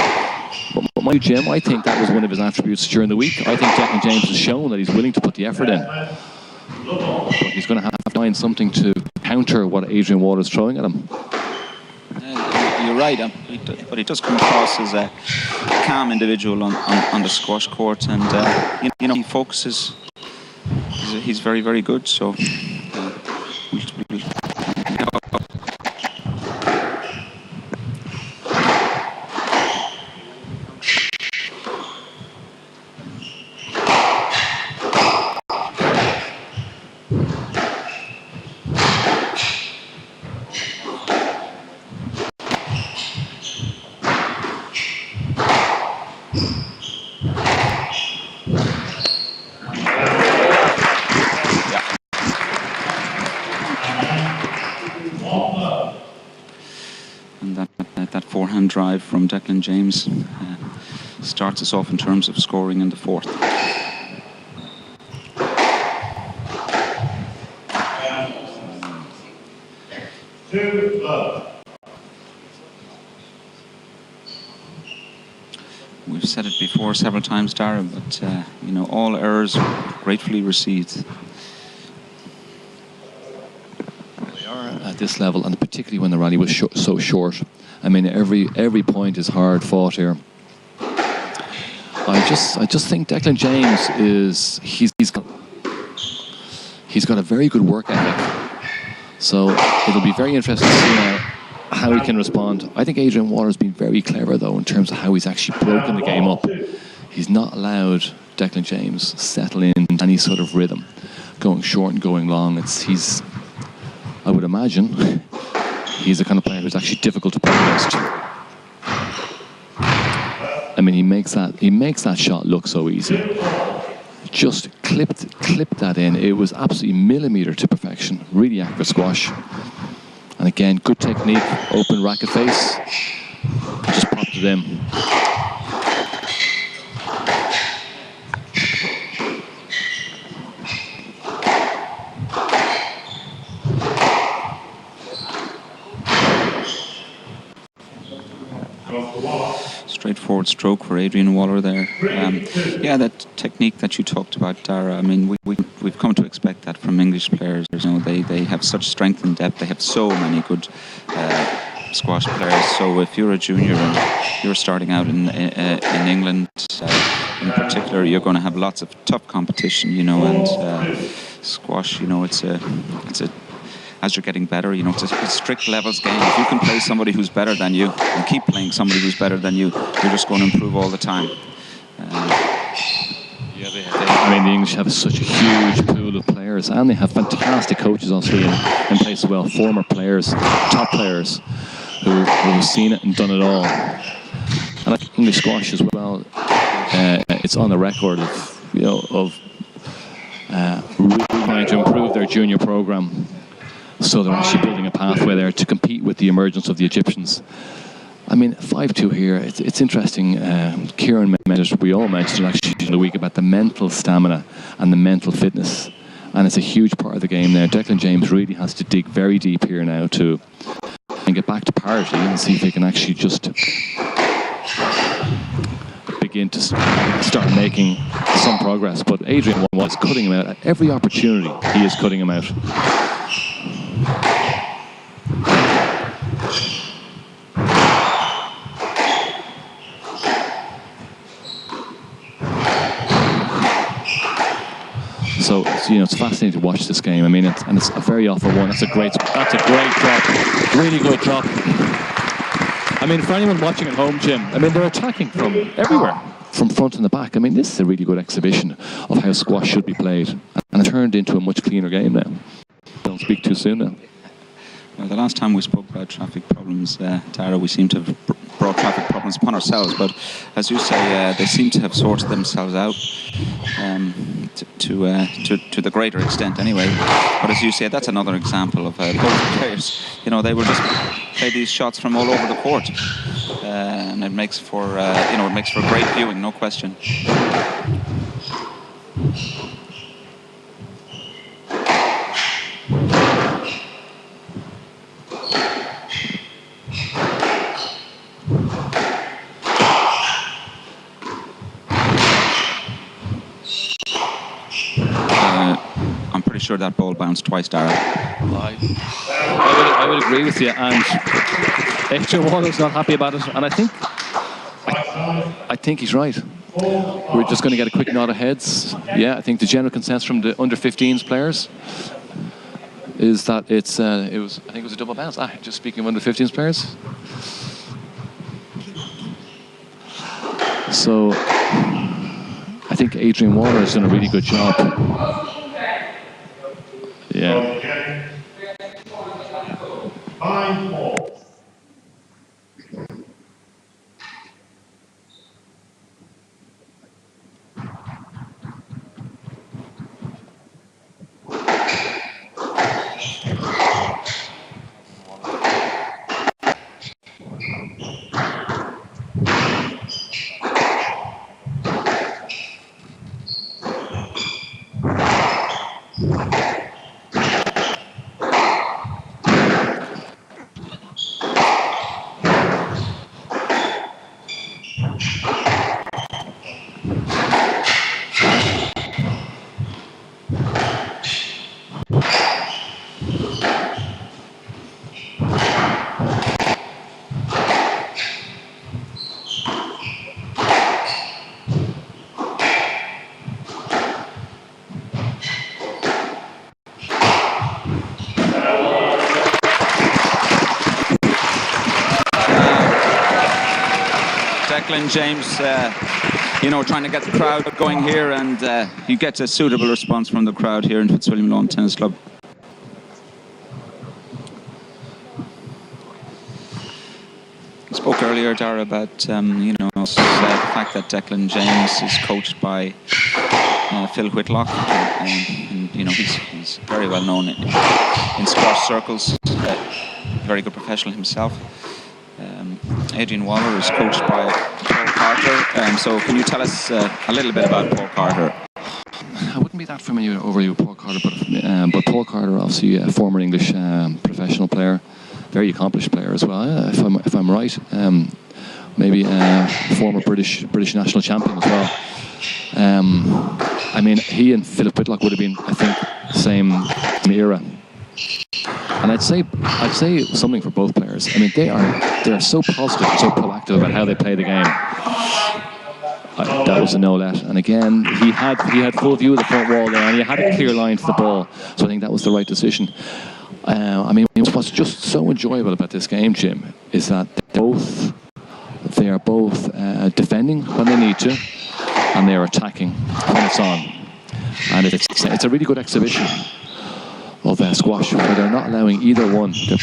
But mind you, Jim, I think that was one of his attributes during the week. I think Declan James has shown that he's willing to put the effort in. But he's going to have to find something to counter what Adrian Waller is throwing at him. You're right, but he does come across as a calm individual on the squash court, and he focuses. He's very, very good. So. Drive from Declan James starts us off in terms of scoring in the fourth. We've said it before several times, Dara, but all errors gratefully received. They are at this level, and particularly when the rally was so short. I mean, every point is hard fought here. I just think Declan James he's got a very good work ethic. So it'll be very interesting to see how he can respond. I think Adrian Waller has been very clever though in terms of how he's actually broken the game up. He's not allowed Declan James settle in any sort of rhythm, going short and going long. I would imagine. He's the kind of player who's actually difficult to play against. I mean, he makes that shot look so easy. Just clipped that in. It was absolutely millimetre to perfection. Really accurate squash. And again, good technique, open racket face. Just popped it in. Straightforward stroke for Adrian Waller there. That technique that you talked about, Dara. I mean, we've come to expect that from English players. They have such strength and depth. They have so many good squash players. So if you're a junior and you're starting out in England, in particular, you're going to have lots of tough competition. And squash. It's a as you're getting better, it's a strict levels game. If you can play somebody who's better than you and keep playing somebody who's better than you, you're just going to improve all the time. The English have such a huge pool of players, and they have fantastic coaches also in place as well. Former players, top players who have seen it and done it all. And I think English squash as well. It's on the record of really trying to improve their junior program. So they're actually building a pathway there to compete with the emergence of the Egyptians. I mean, 5-2 here, it's interesting. Kieran mentioned, we all mentioned actually in the week about the mental stamina and the mental fitness. And it's a huge part of the game there. Declan James really has to dig very deep here now to and get back to parity and see if they can actually just begin to start making some progress. But Adrian was cutting him out at every opportunity. He is cutting him out. So it's fascinating to watch this game. I mean, it's a very awful one. That's a great drop, really good drop. I mean, for anyone watching at home, Jim, I mean, they're attacking from everywhere, from front and the back. I mean, this is a really good exhibition of how squash should be played, and it turned into a much cleaner game now. Don't speak too soon now. Well, the last time we spoke about traffic problems, Tara, we seem to have brought traffic problems upon ourselves. But as you say, they seem to have sorted themselves out to the greater extent, anyway. But as you say, that's another example of both players. They will just play these shots from all over the court, and it makes for great viewing, no question. I'm pretty sure that ball bounced twice, Darragh. I would agree with you, and Adrian Waller's not happy about it, and I think he's right. We're just going to get a quick nod of heads. Yeah, I think the general consensus from the under-15s players is that it was a double bounce. Just speaking of under-15s players. So I think Adrian Waller has done a really good job. Yeah. 5 balls. Declan James, trying to get the crowd going here, and he gets a suitable response from the crowd here in Fitzwilliam Lawn Tennis Club. I spoke earlier, Darragh, about the fact that Declan James is coached by Phil Whitlock, and he's very well known in squash circles, very good professional himself. Adrian Waller is coached by Paul Carter. So can you tell us a little bit about Paul Carter? I wouldn't be that familiar with Paul Carter, but Paul Carter, obviously a former English professional player, very accomplished player as well. If I'm right, maybe a former British national champion as well. I mean, he and Philip Whitlock would have been, I think, the same era. And I'd say something for both players. I mean, they are so positive and so proactive about how they play the game. That was a no-let. And again, he had full view of the front wall there, and he had a clear line to the ball. So I think that was the right decision. I mean, what's just so enjoyable about this game, Jim, is that they are both defending when they need to, and they are attacking when it's on. And it's a really good exhibition of squash, where they're not allowing either one to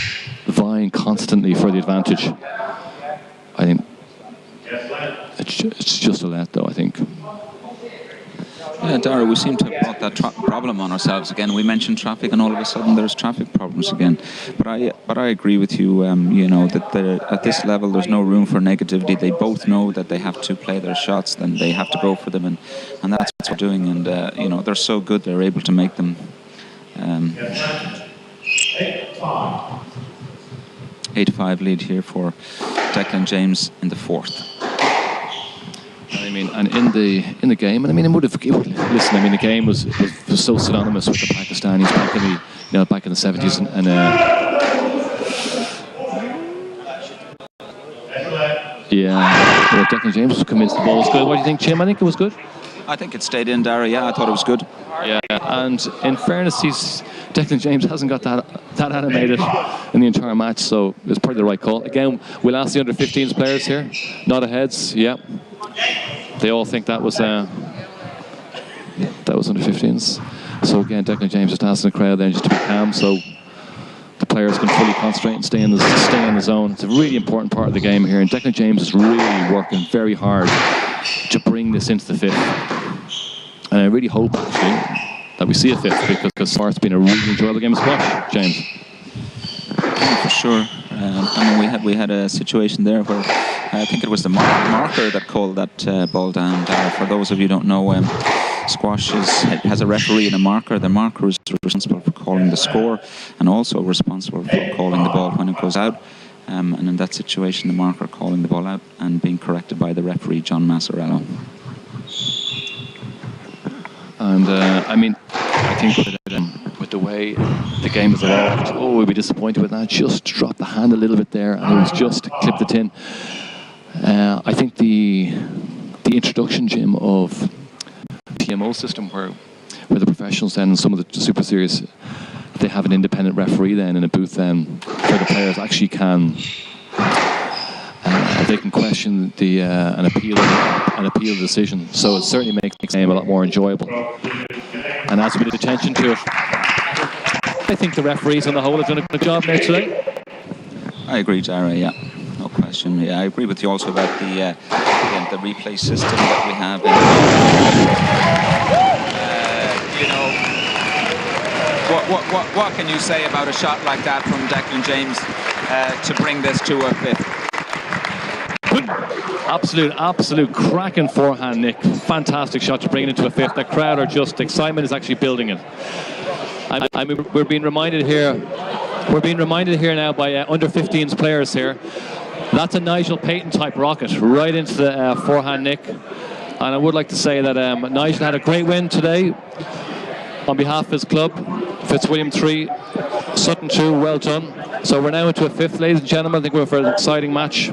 vying constantly for the advantage. I think it's just a let, though, I think. Yeah, Darragh, we seem to have brought that problem on ourselves again. We mentioned traffic, and all of a sudden there's traffic problems again. But I agree with you. That at this level there's no room for negativity. They both know that they have to play their shots, then they have to go for them, and that's what they're doing. And they're so good, they're able to make them. 8-5 lead here for Declan James in the fourth. I mean, and in the game, and I mean, listen. I mean, the game was so synonymous with the Pakistanis back in the 70s, and Declan James was convinced the ball was good. What do you think, Jim? I think it was good. I think it stayed in, Dara. Yeah, I thought it was good. Yeah, and in fairness, Declan James hasn't got that animated in the entire match, so it's probably the right call. Again, we'll ask the under-15s players here. Nod of heads. Yeah. They all think that was under-15s. So again, Declan James just asking the crowd then just to be calm, so the players can fully concentrate and stay in the zone. It's a really important part of the game here, and Declan James is really working very hard to bring this into the fifth. And I really hope actually that we see a fifth, because so far it's been a really enjoyable game of squash, James. Yeah, for sure. I mean, we had a situation there where I think it was the marker that called that ball down. For those of you who don't know, squash has a referee and a marker. The marker is responsible for calling the score and also responsible for calling the ball when it goes out. And in that situation, the marker calling the ball out and being corrected by the referee, John Massarello. And I mean, I think with the way the game has evolved, we'd be disappointed with that. Just dropped the hand a little bit there, and it was just clipped the tin. I think the introduction, Jim, of PMO system where the professionals then and some of the super series, they have an independent referee then in a booth then where the players actually can they can question and appeal the decision. So it certainly makes the game a lot more enjoyable and adds a bit of attention to it. I think the referees on the whole have done a good job there today. I agree, Jara, yeah. No question. Yeah, I agree with you also about the replay system that we have. What can you say about a shot like that from Declan James to bring this to a fifth? Absolute cracking forehand, Nick. Fantastic shot to bring it into a fifth. The crowd are just, excitement is actually building it. I mean, we're being reminded here now by under-15s players here. That's a Nigel Payton type rocket right into the forehand, Nick. And I would like to say that Nigel had a great win today on behalf of his club. Fitzwilliam 3, Sutton 2, well done. So we're now into a fifth, ladies and gentlemen. I think we're for an exciting match.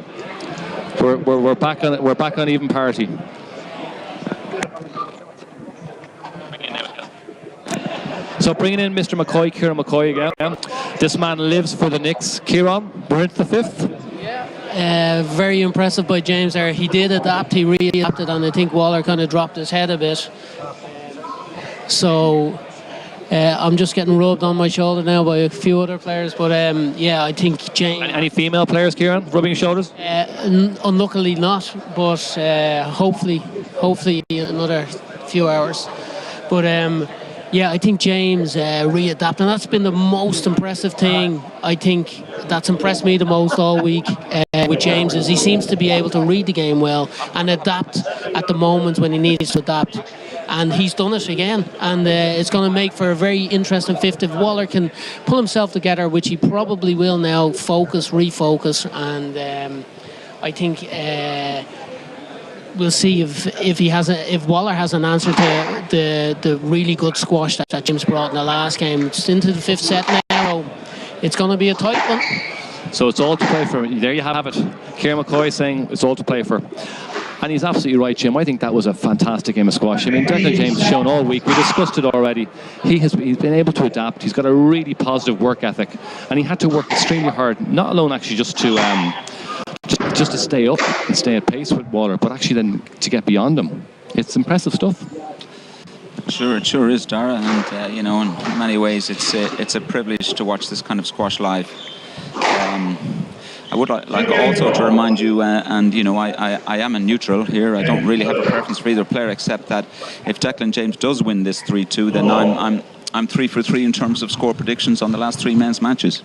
We're back on even parity. So bringing in Mr. McCoy, Kieran McCoy again. This man lives for the Knicks. Kieran, we're into the fifth. Very impressive by James there. He did adapt, he re-adapted, and I think Waller kind of dropped his head a bit. So I'm just getting rubbed on my shoulder now by a few other players, but yeah, I think James... Any female players, Kieran, rubbing your shoulders? Unluckily not, but hopefully in another few hours. But yeah, I think James readapted, and that's been the most impressive thing. I think that's impressed me the most all week with James, is he seems to be able to read the game well and adapt at the moments when he needs to adapt. And he's done it again, and it's going to make for a very interesting fifth if Waller can pull himself together, which he probably will now, refocus, and I think we'll see if Waller has an answer to the really good squash that James brought in the last game. It's into the fifth set now. It's going to be a tight one. So it's all to play for. There you have it. Kieran McCoy saying it's all to play for. And he's absolutely right, Jim. I think that was a fantastic game of squash. I mean, Declan James has shown all week. We discussed it already. He's been able to adapt. He's got a really positive work ethic. And he had to work extremely hard, not alone actually just to stay up and stay at pace with Waller, but actually then to get beyond him. It's impressive stuff. Sure, it sure is, Dara. And, you know, in many ways, it's a privilege to watch this kind of squash live. I would like also to remind you, and you know, I am a neutral here. I don't really have a preference for either player, except that if Declan James does win this 3-2, then I'm 3 for 3 in terms of score predictions on the last 3 men's matches.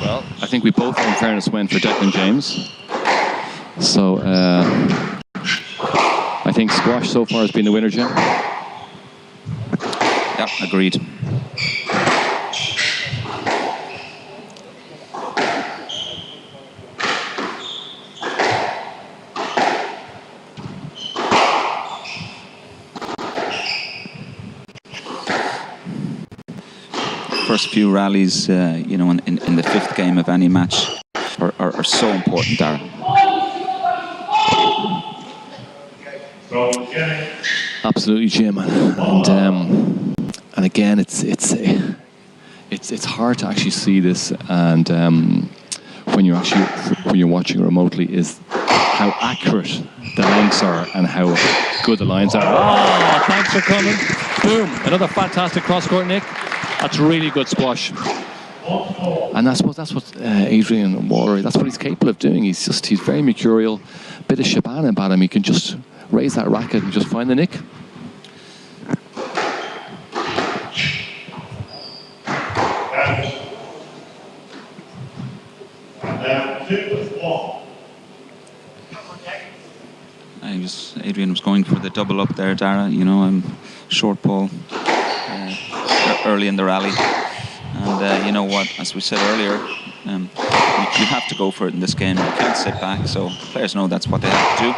Well, I think we both, in fairness, went for Declan James. So I think squash so far has been the winner, Jim. Yeah, agreed. first few rallies, you know, in the fifth game of any match are so important, Darren. Absolutely, Jim. And again, it's hard to actually see this, and when you're watching remotely, is how accurate the lengths are and how good the lines are. Oh, thanks for coming. Boom, another fantastic cross-court, Nick. That's really good squash. And that's what Adrian Waller, that's what he's capable of doing. He's very mercurial, bit of shabana about him. He can just raise that racket and just find the nick. Adrian was going for the double up there, Dara. You know, short ball early in the rally, and you know what? As we said earlier, you have to go for it in this game. You can't sit back. So players know that's what they have to do.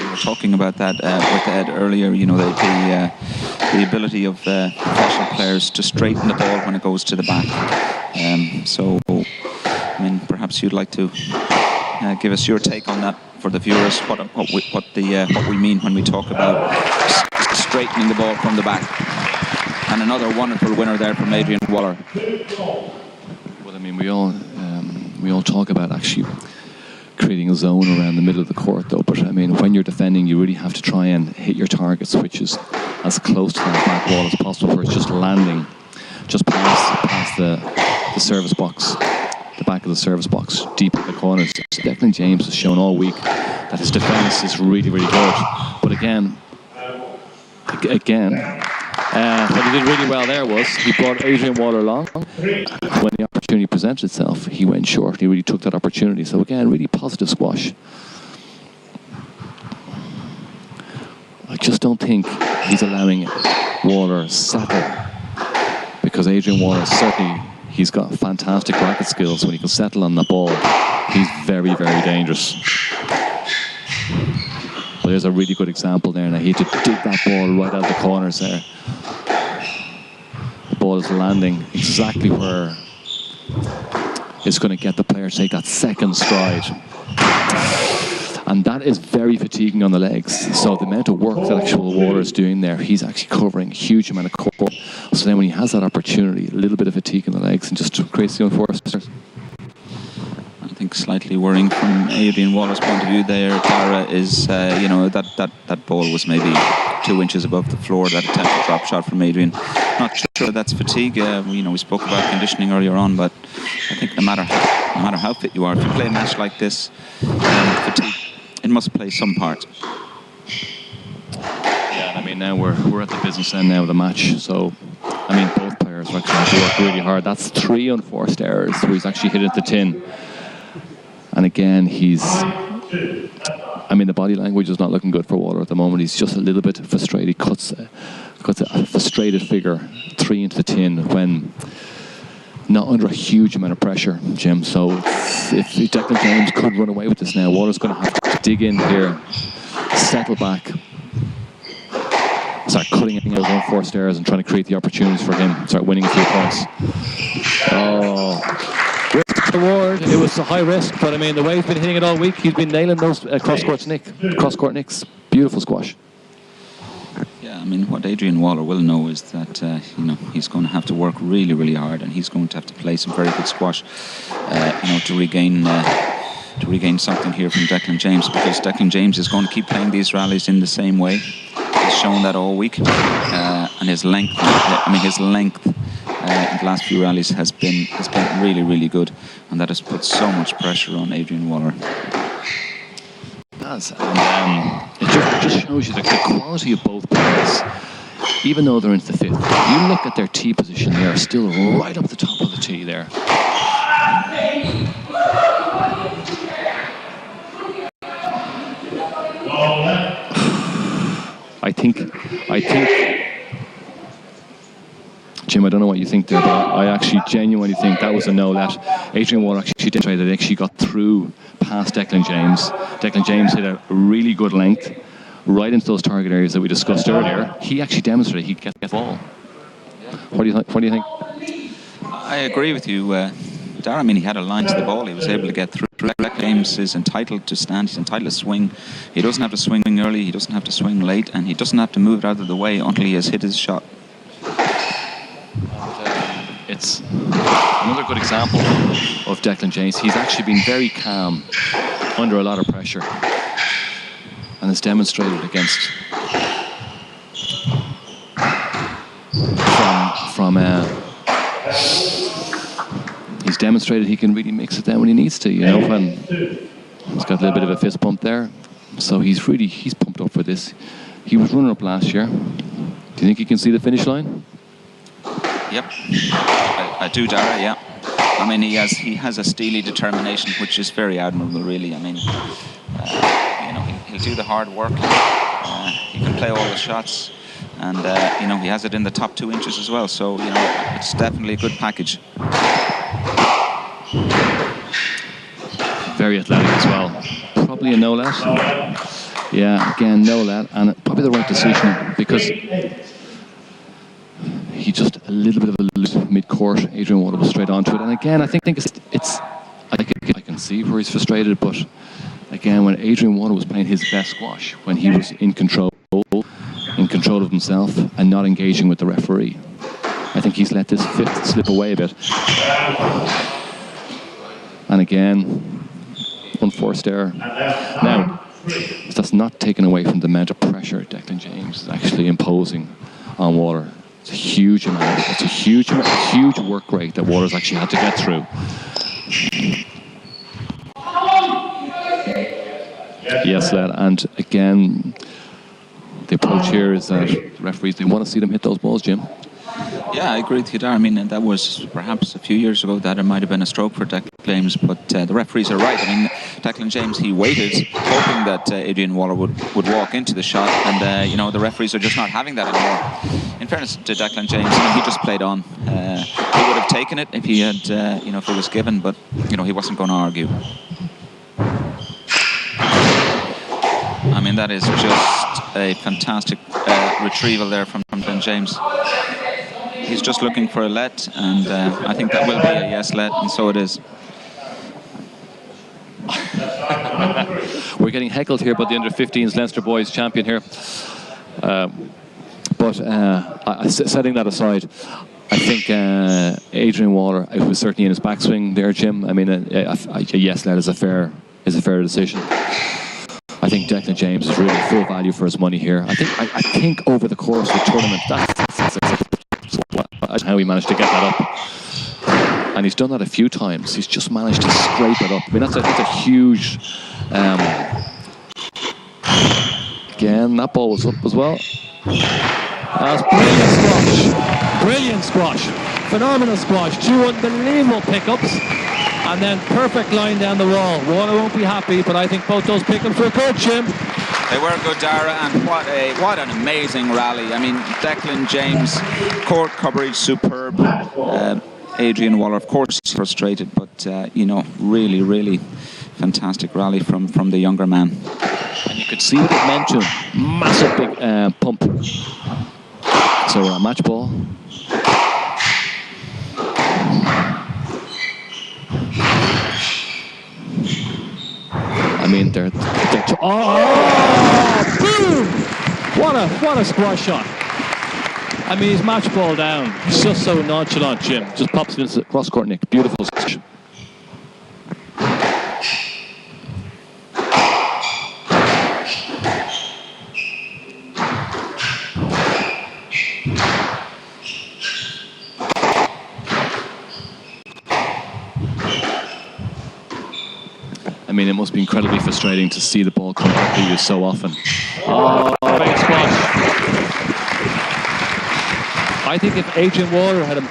We were talking about that with Ed earlier. You know, the ability of professional players to straighten the ball when it goes to the back. So, I mean, perhaps you'd like to give us your take on that for the viewers. What we mean when we talk about straightening the ball from the back. And another wonderful winner there from Adrian Waller. Well, I mean, we all talk about actually creating a zone around the middle of the court, though. But I mean, when you're defending, you really have to try and hit your targets, which is as close to that back wall as possible, where it's just landing just past the service box, the back of the service box, deep in the corners. Declan James has shown all week that his defence is really, really good. But again, what he did really well there was he brought Adrian Waller along. When the opportunity presented itself, he went short. He really took that opportunity. So again, really positive squash. I just don't think he's allowing Waller settle, because Adrian Waller certainly, he's got fantastic racket skills. When he can settle on the ball, he's very, very dangerous. But there's a really good example there. Now he had to dig that ball right out of the corners there. The ball is landing exactly where it's going to get the player to take that second stride. And that is very fatiguing on the legs. So the amount of work that actual Waller is doing there, he's actually covering a huge amount of court. So then when he has that opportunity, a little bit of fatigue on the legs and just creates the unforced. I think slightly worrying from Adrian Waller's point of view there, Dara, is you know, that ball was maybe 2 inches above the floor, that attempted drop shot from Adrian. Not sure that's fatigue. You know, we spoke about conditioning earlier on, but I think no matter how fit you are, if you play a match like this, fatigue, it must play some part. Yeah, I mean, now we're at the business end now of the match, so I mean, both players are actually having to work really hard. That's 3 unforced errors where he's actually hit it at the tin. And again, I mean, the body language is not looking good for Waller at the moment. He's just a little bit frustrated. He cuts a frustrated figure 3 into the tin when not under a huge amount of pressure, Jim. So if Declan James could run away with this now, Waller's going to have to dig in here, settle back, start cutting out those unforced errors and trying to create the opportunities for him, start winning a few points. Oh, risk reward. It was a high risk, but I mean, the way he's been hitting it all week, he's been nailing those cross-court nicks. Beautiful squash. Yeah, I mean, what Adrian Waller will know is that you know, he's going to have to work really, really hard, and he's going to have to play some very good squash, you know, to regain something here from Declan James, because Declan James is going to keep playing these rallies in the same way. He's shown that all week, and his length. I mean, his length in the last few rallies has been really, really good, and that has put so much pressure on Adrian Waller. It does, and it just shows you the quality of both players. Even though they're into the fifth, you look at their tee position; they are still right up the top of the tee there. I think, Jim, I don't know what you think there, but I actually genuinely think that was a no-let. Adrian Waller actually demonstrated that he actually got through past Declan James. Declan James hit a really good length, right into those target areas that we discussed earlier. He actually demonstrated he could get the ball. What do you think? What do you think? I agree with you, Darren. I mean, he had a line to the ball. He was able to get through. James is entitled to stand. He's entitled to swing. He doesn't have to swing early. He doesn't have to swing late, and he doesn't have to move it out of the way until he has hit his shot. It's another good example of Declan James. He's actually been very calm under a lot of pressure, and has demonstrated against he's demonstrated he can really mix it down when he needs to, you know, when he's got a little bit of a fist pump there. So he's pumped up for this. He was runner-up last year. Do you think he can see the finish line? Yep, I do, Dara. Yeah, I mean he has a steely determination, which is very admirable, really. I mean, you know, he'll do the hard work. He can play all the shots, and you know, he has it in the top 2 inches as well. So you know, it's definitely a good package. Very athletic as well. Probably a no-let. Yeah, again, no-let, and probably the right decision because he just a little bit of a loose mid-court. Adrian Waller was straight onto it, and again, I think it's I can see where he's frustrated, but again, when Adrian Waller was playing his best squash, when he was in control of himself and not engaging with the referee, I think he's let this fifth slip away a bit. And again, unforced error. Now, that's not taken away from the amount of pressure Declan James is actually imposing on Waller. It's a huge amount. It's a huge work rate that Waller's actually had to get through. Yes, lad. And again, the approach here is that referees, they want to see them hit those balls, Jim. Yeah, I agree with you there. I mean, and that was perhaps a few years ago that it might have been a stroke for Declan James, but the referees are right. I mean, Declan James, he waited, hoping that Adrian Waller would walk into the shot, and you know, the referees are just not having that anymore. In fairness to Declan James, I mean, he just played on. He would have taken it if he had, you know, if it was given, but you know, he wasn't going to argue. I mean, that is just a fantastic retrieval there from Declan James. He's just looking for a let, and I think that will be a yes let, and so it is. We're getting heckled here by the under-15s Leinster boys champion here. But setting that aside, I think Adrian Waller, it was certainly in his backswing there, Jim. I mean, a yes let is a fair decision. I think Declan James is really full value for his money here. I think over the course of the tournament, that's how he managed to get that up. And he's done that a few times. He's just managed to scrape it up. I mean, that's a huge... again, that ball was up as well. That's brilliant squash. Phenomenal squash. 2 unbelievable pickups. And then perfect line down the wall. Waller won't be happy, but I think both those pickups were good, Jim. They were good, Dara, and what an amazing rally. I mean, Declan James, court coverage superb. Adrian Waller, of course, frustrated, but you know, really fantastic rally from the younger man. And you could see what it meant to him. Massive big pump. So a match ball. I mean, they're boom! What a squash shot. I mean, he's match ball down. It's just so nonchalant, Jim. Just pops it into the cross court, Nick. Beautiful squash. I mean, it must be incredibly frustrating to see the ball come back to you so often. Oh, big squash. I think if Adrian Waller had him...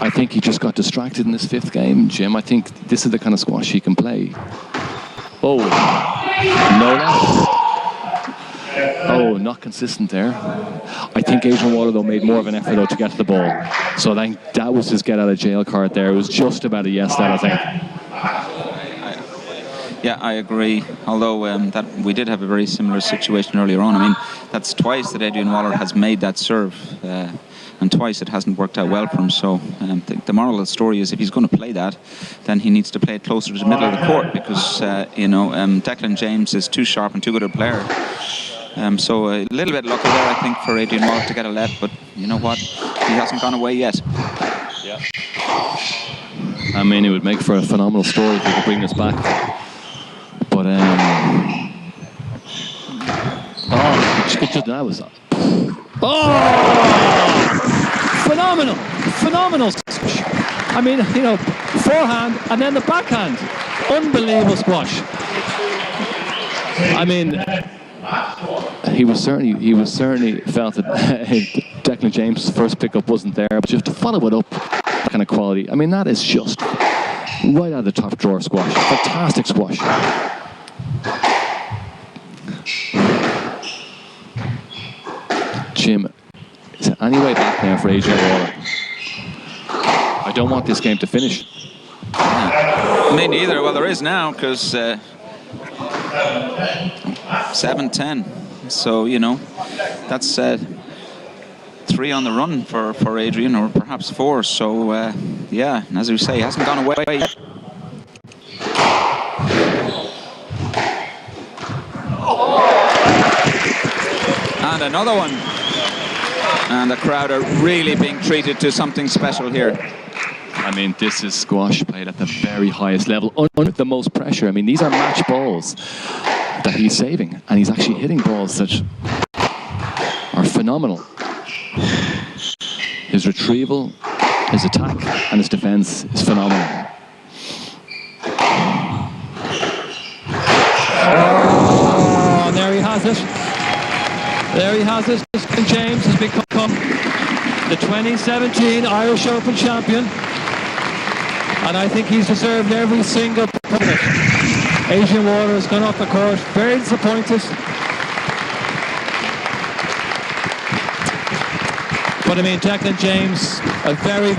I think he just got distracted in this fifth game, Jim. I think this is the kind of squash he can play. Oh, no left. Oh, not consistent there. I think Adrian Waller, though, made more of an effort, though, to get to the ball. So I think that was his get-out-of-jail card there. It was just about a yes there, I think. Yeah, I agree. Although that we did have a very similar situation earlier on. I mean, that's twice that Adrian Waller has made that serve, and twice it hasn't worked out well for him. So the moral of the story is, if he's going to play that, then he needs to play it closer to the middle of the court, because Declan James is too sharp and too good a player. So a little bit lucky there, I think, for Adrian Waller to get a let. But you know what? He hasn't gone away yet. Yeah. I mean, it would make for a phenomenal story if we could bring this back. But that was phenomenal. I mean, forehand and then the backhand, unbelievable squash. I mean, he was certainly felt that Declan James' first pickup wasn't there, but just to follow it up, that kind of quality. I mean, that is just right out of the top drawer squash. Fantastic squash. Jim, is there any way back now for Adrian Waller? I don't want this game to finish. Me neither. Well, there is now, because 7-10. So, that's 3 on the run for Adrian, or perhaps 4. So, yeah, and as we say, he hasn't gone away yet. And another one. And the crowd are really being treated to something special here. I mean, this is squash played at the very highest level, under the most pressure. I mean, these are match balls that he's saving, and he's actually hitting balls that are phenomenal. His retrieval, his attack, and his defense is phenomenal. Oh, and there he has it. There he has it. James has become the 2017 Irish Open champion, and I think he's deserved every single part of it. Adrian Waller has gone off the court very disappointed, but I mean, Declan James, a very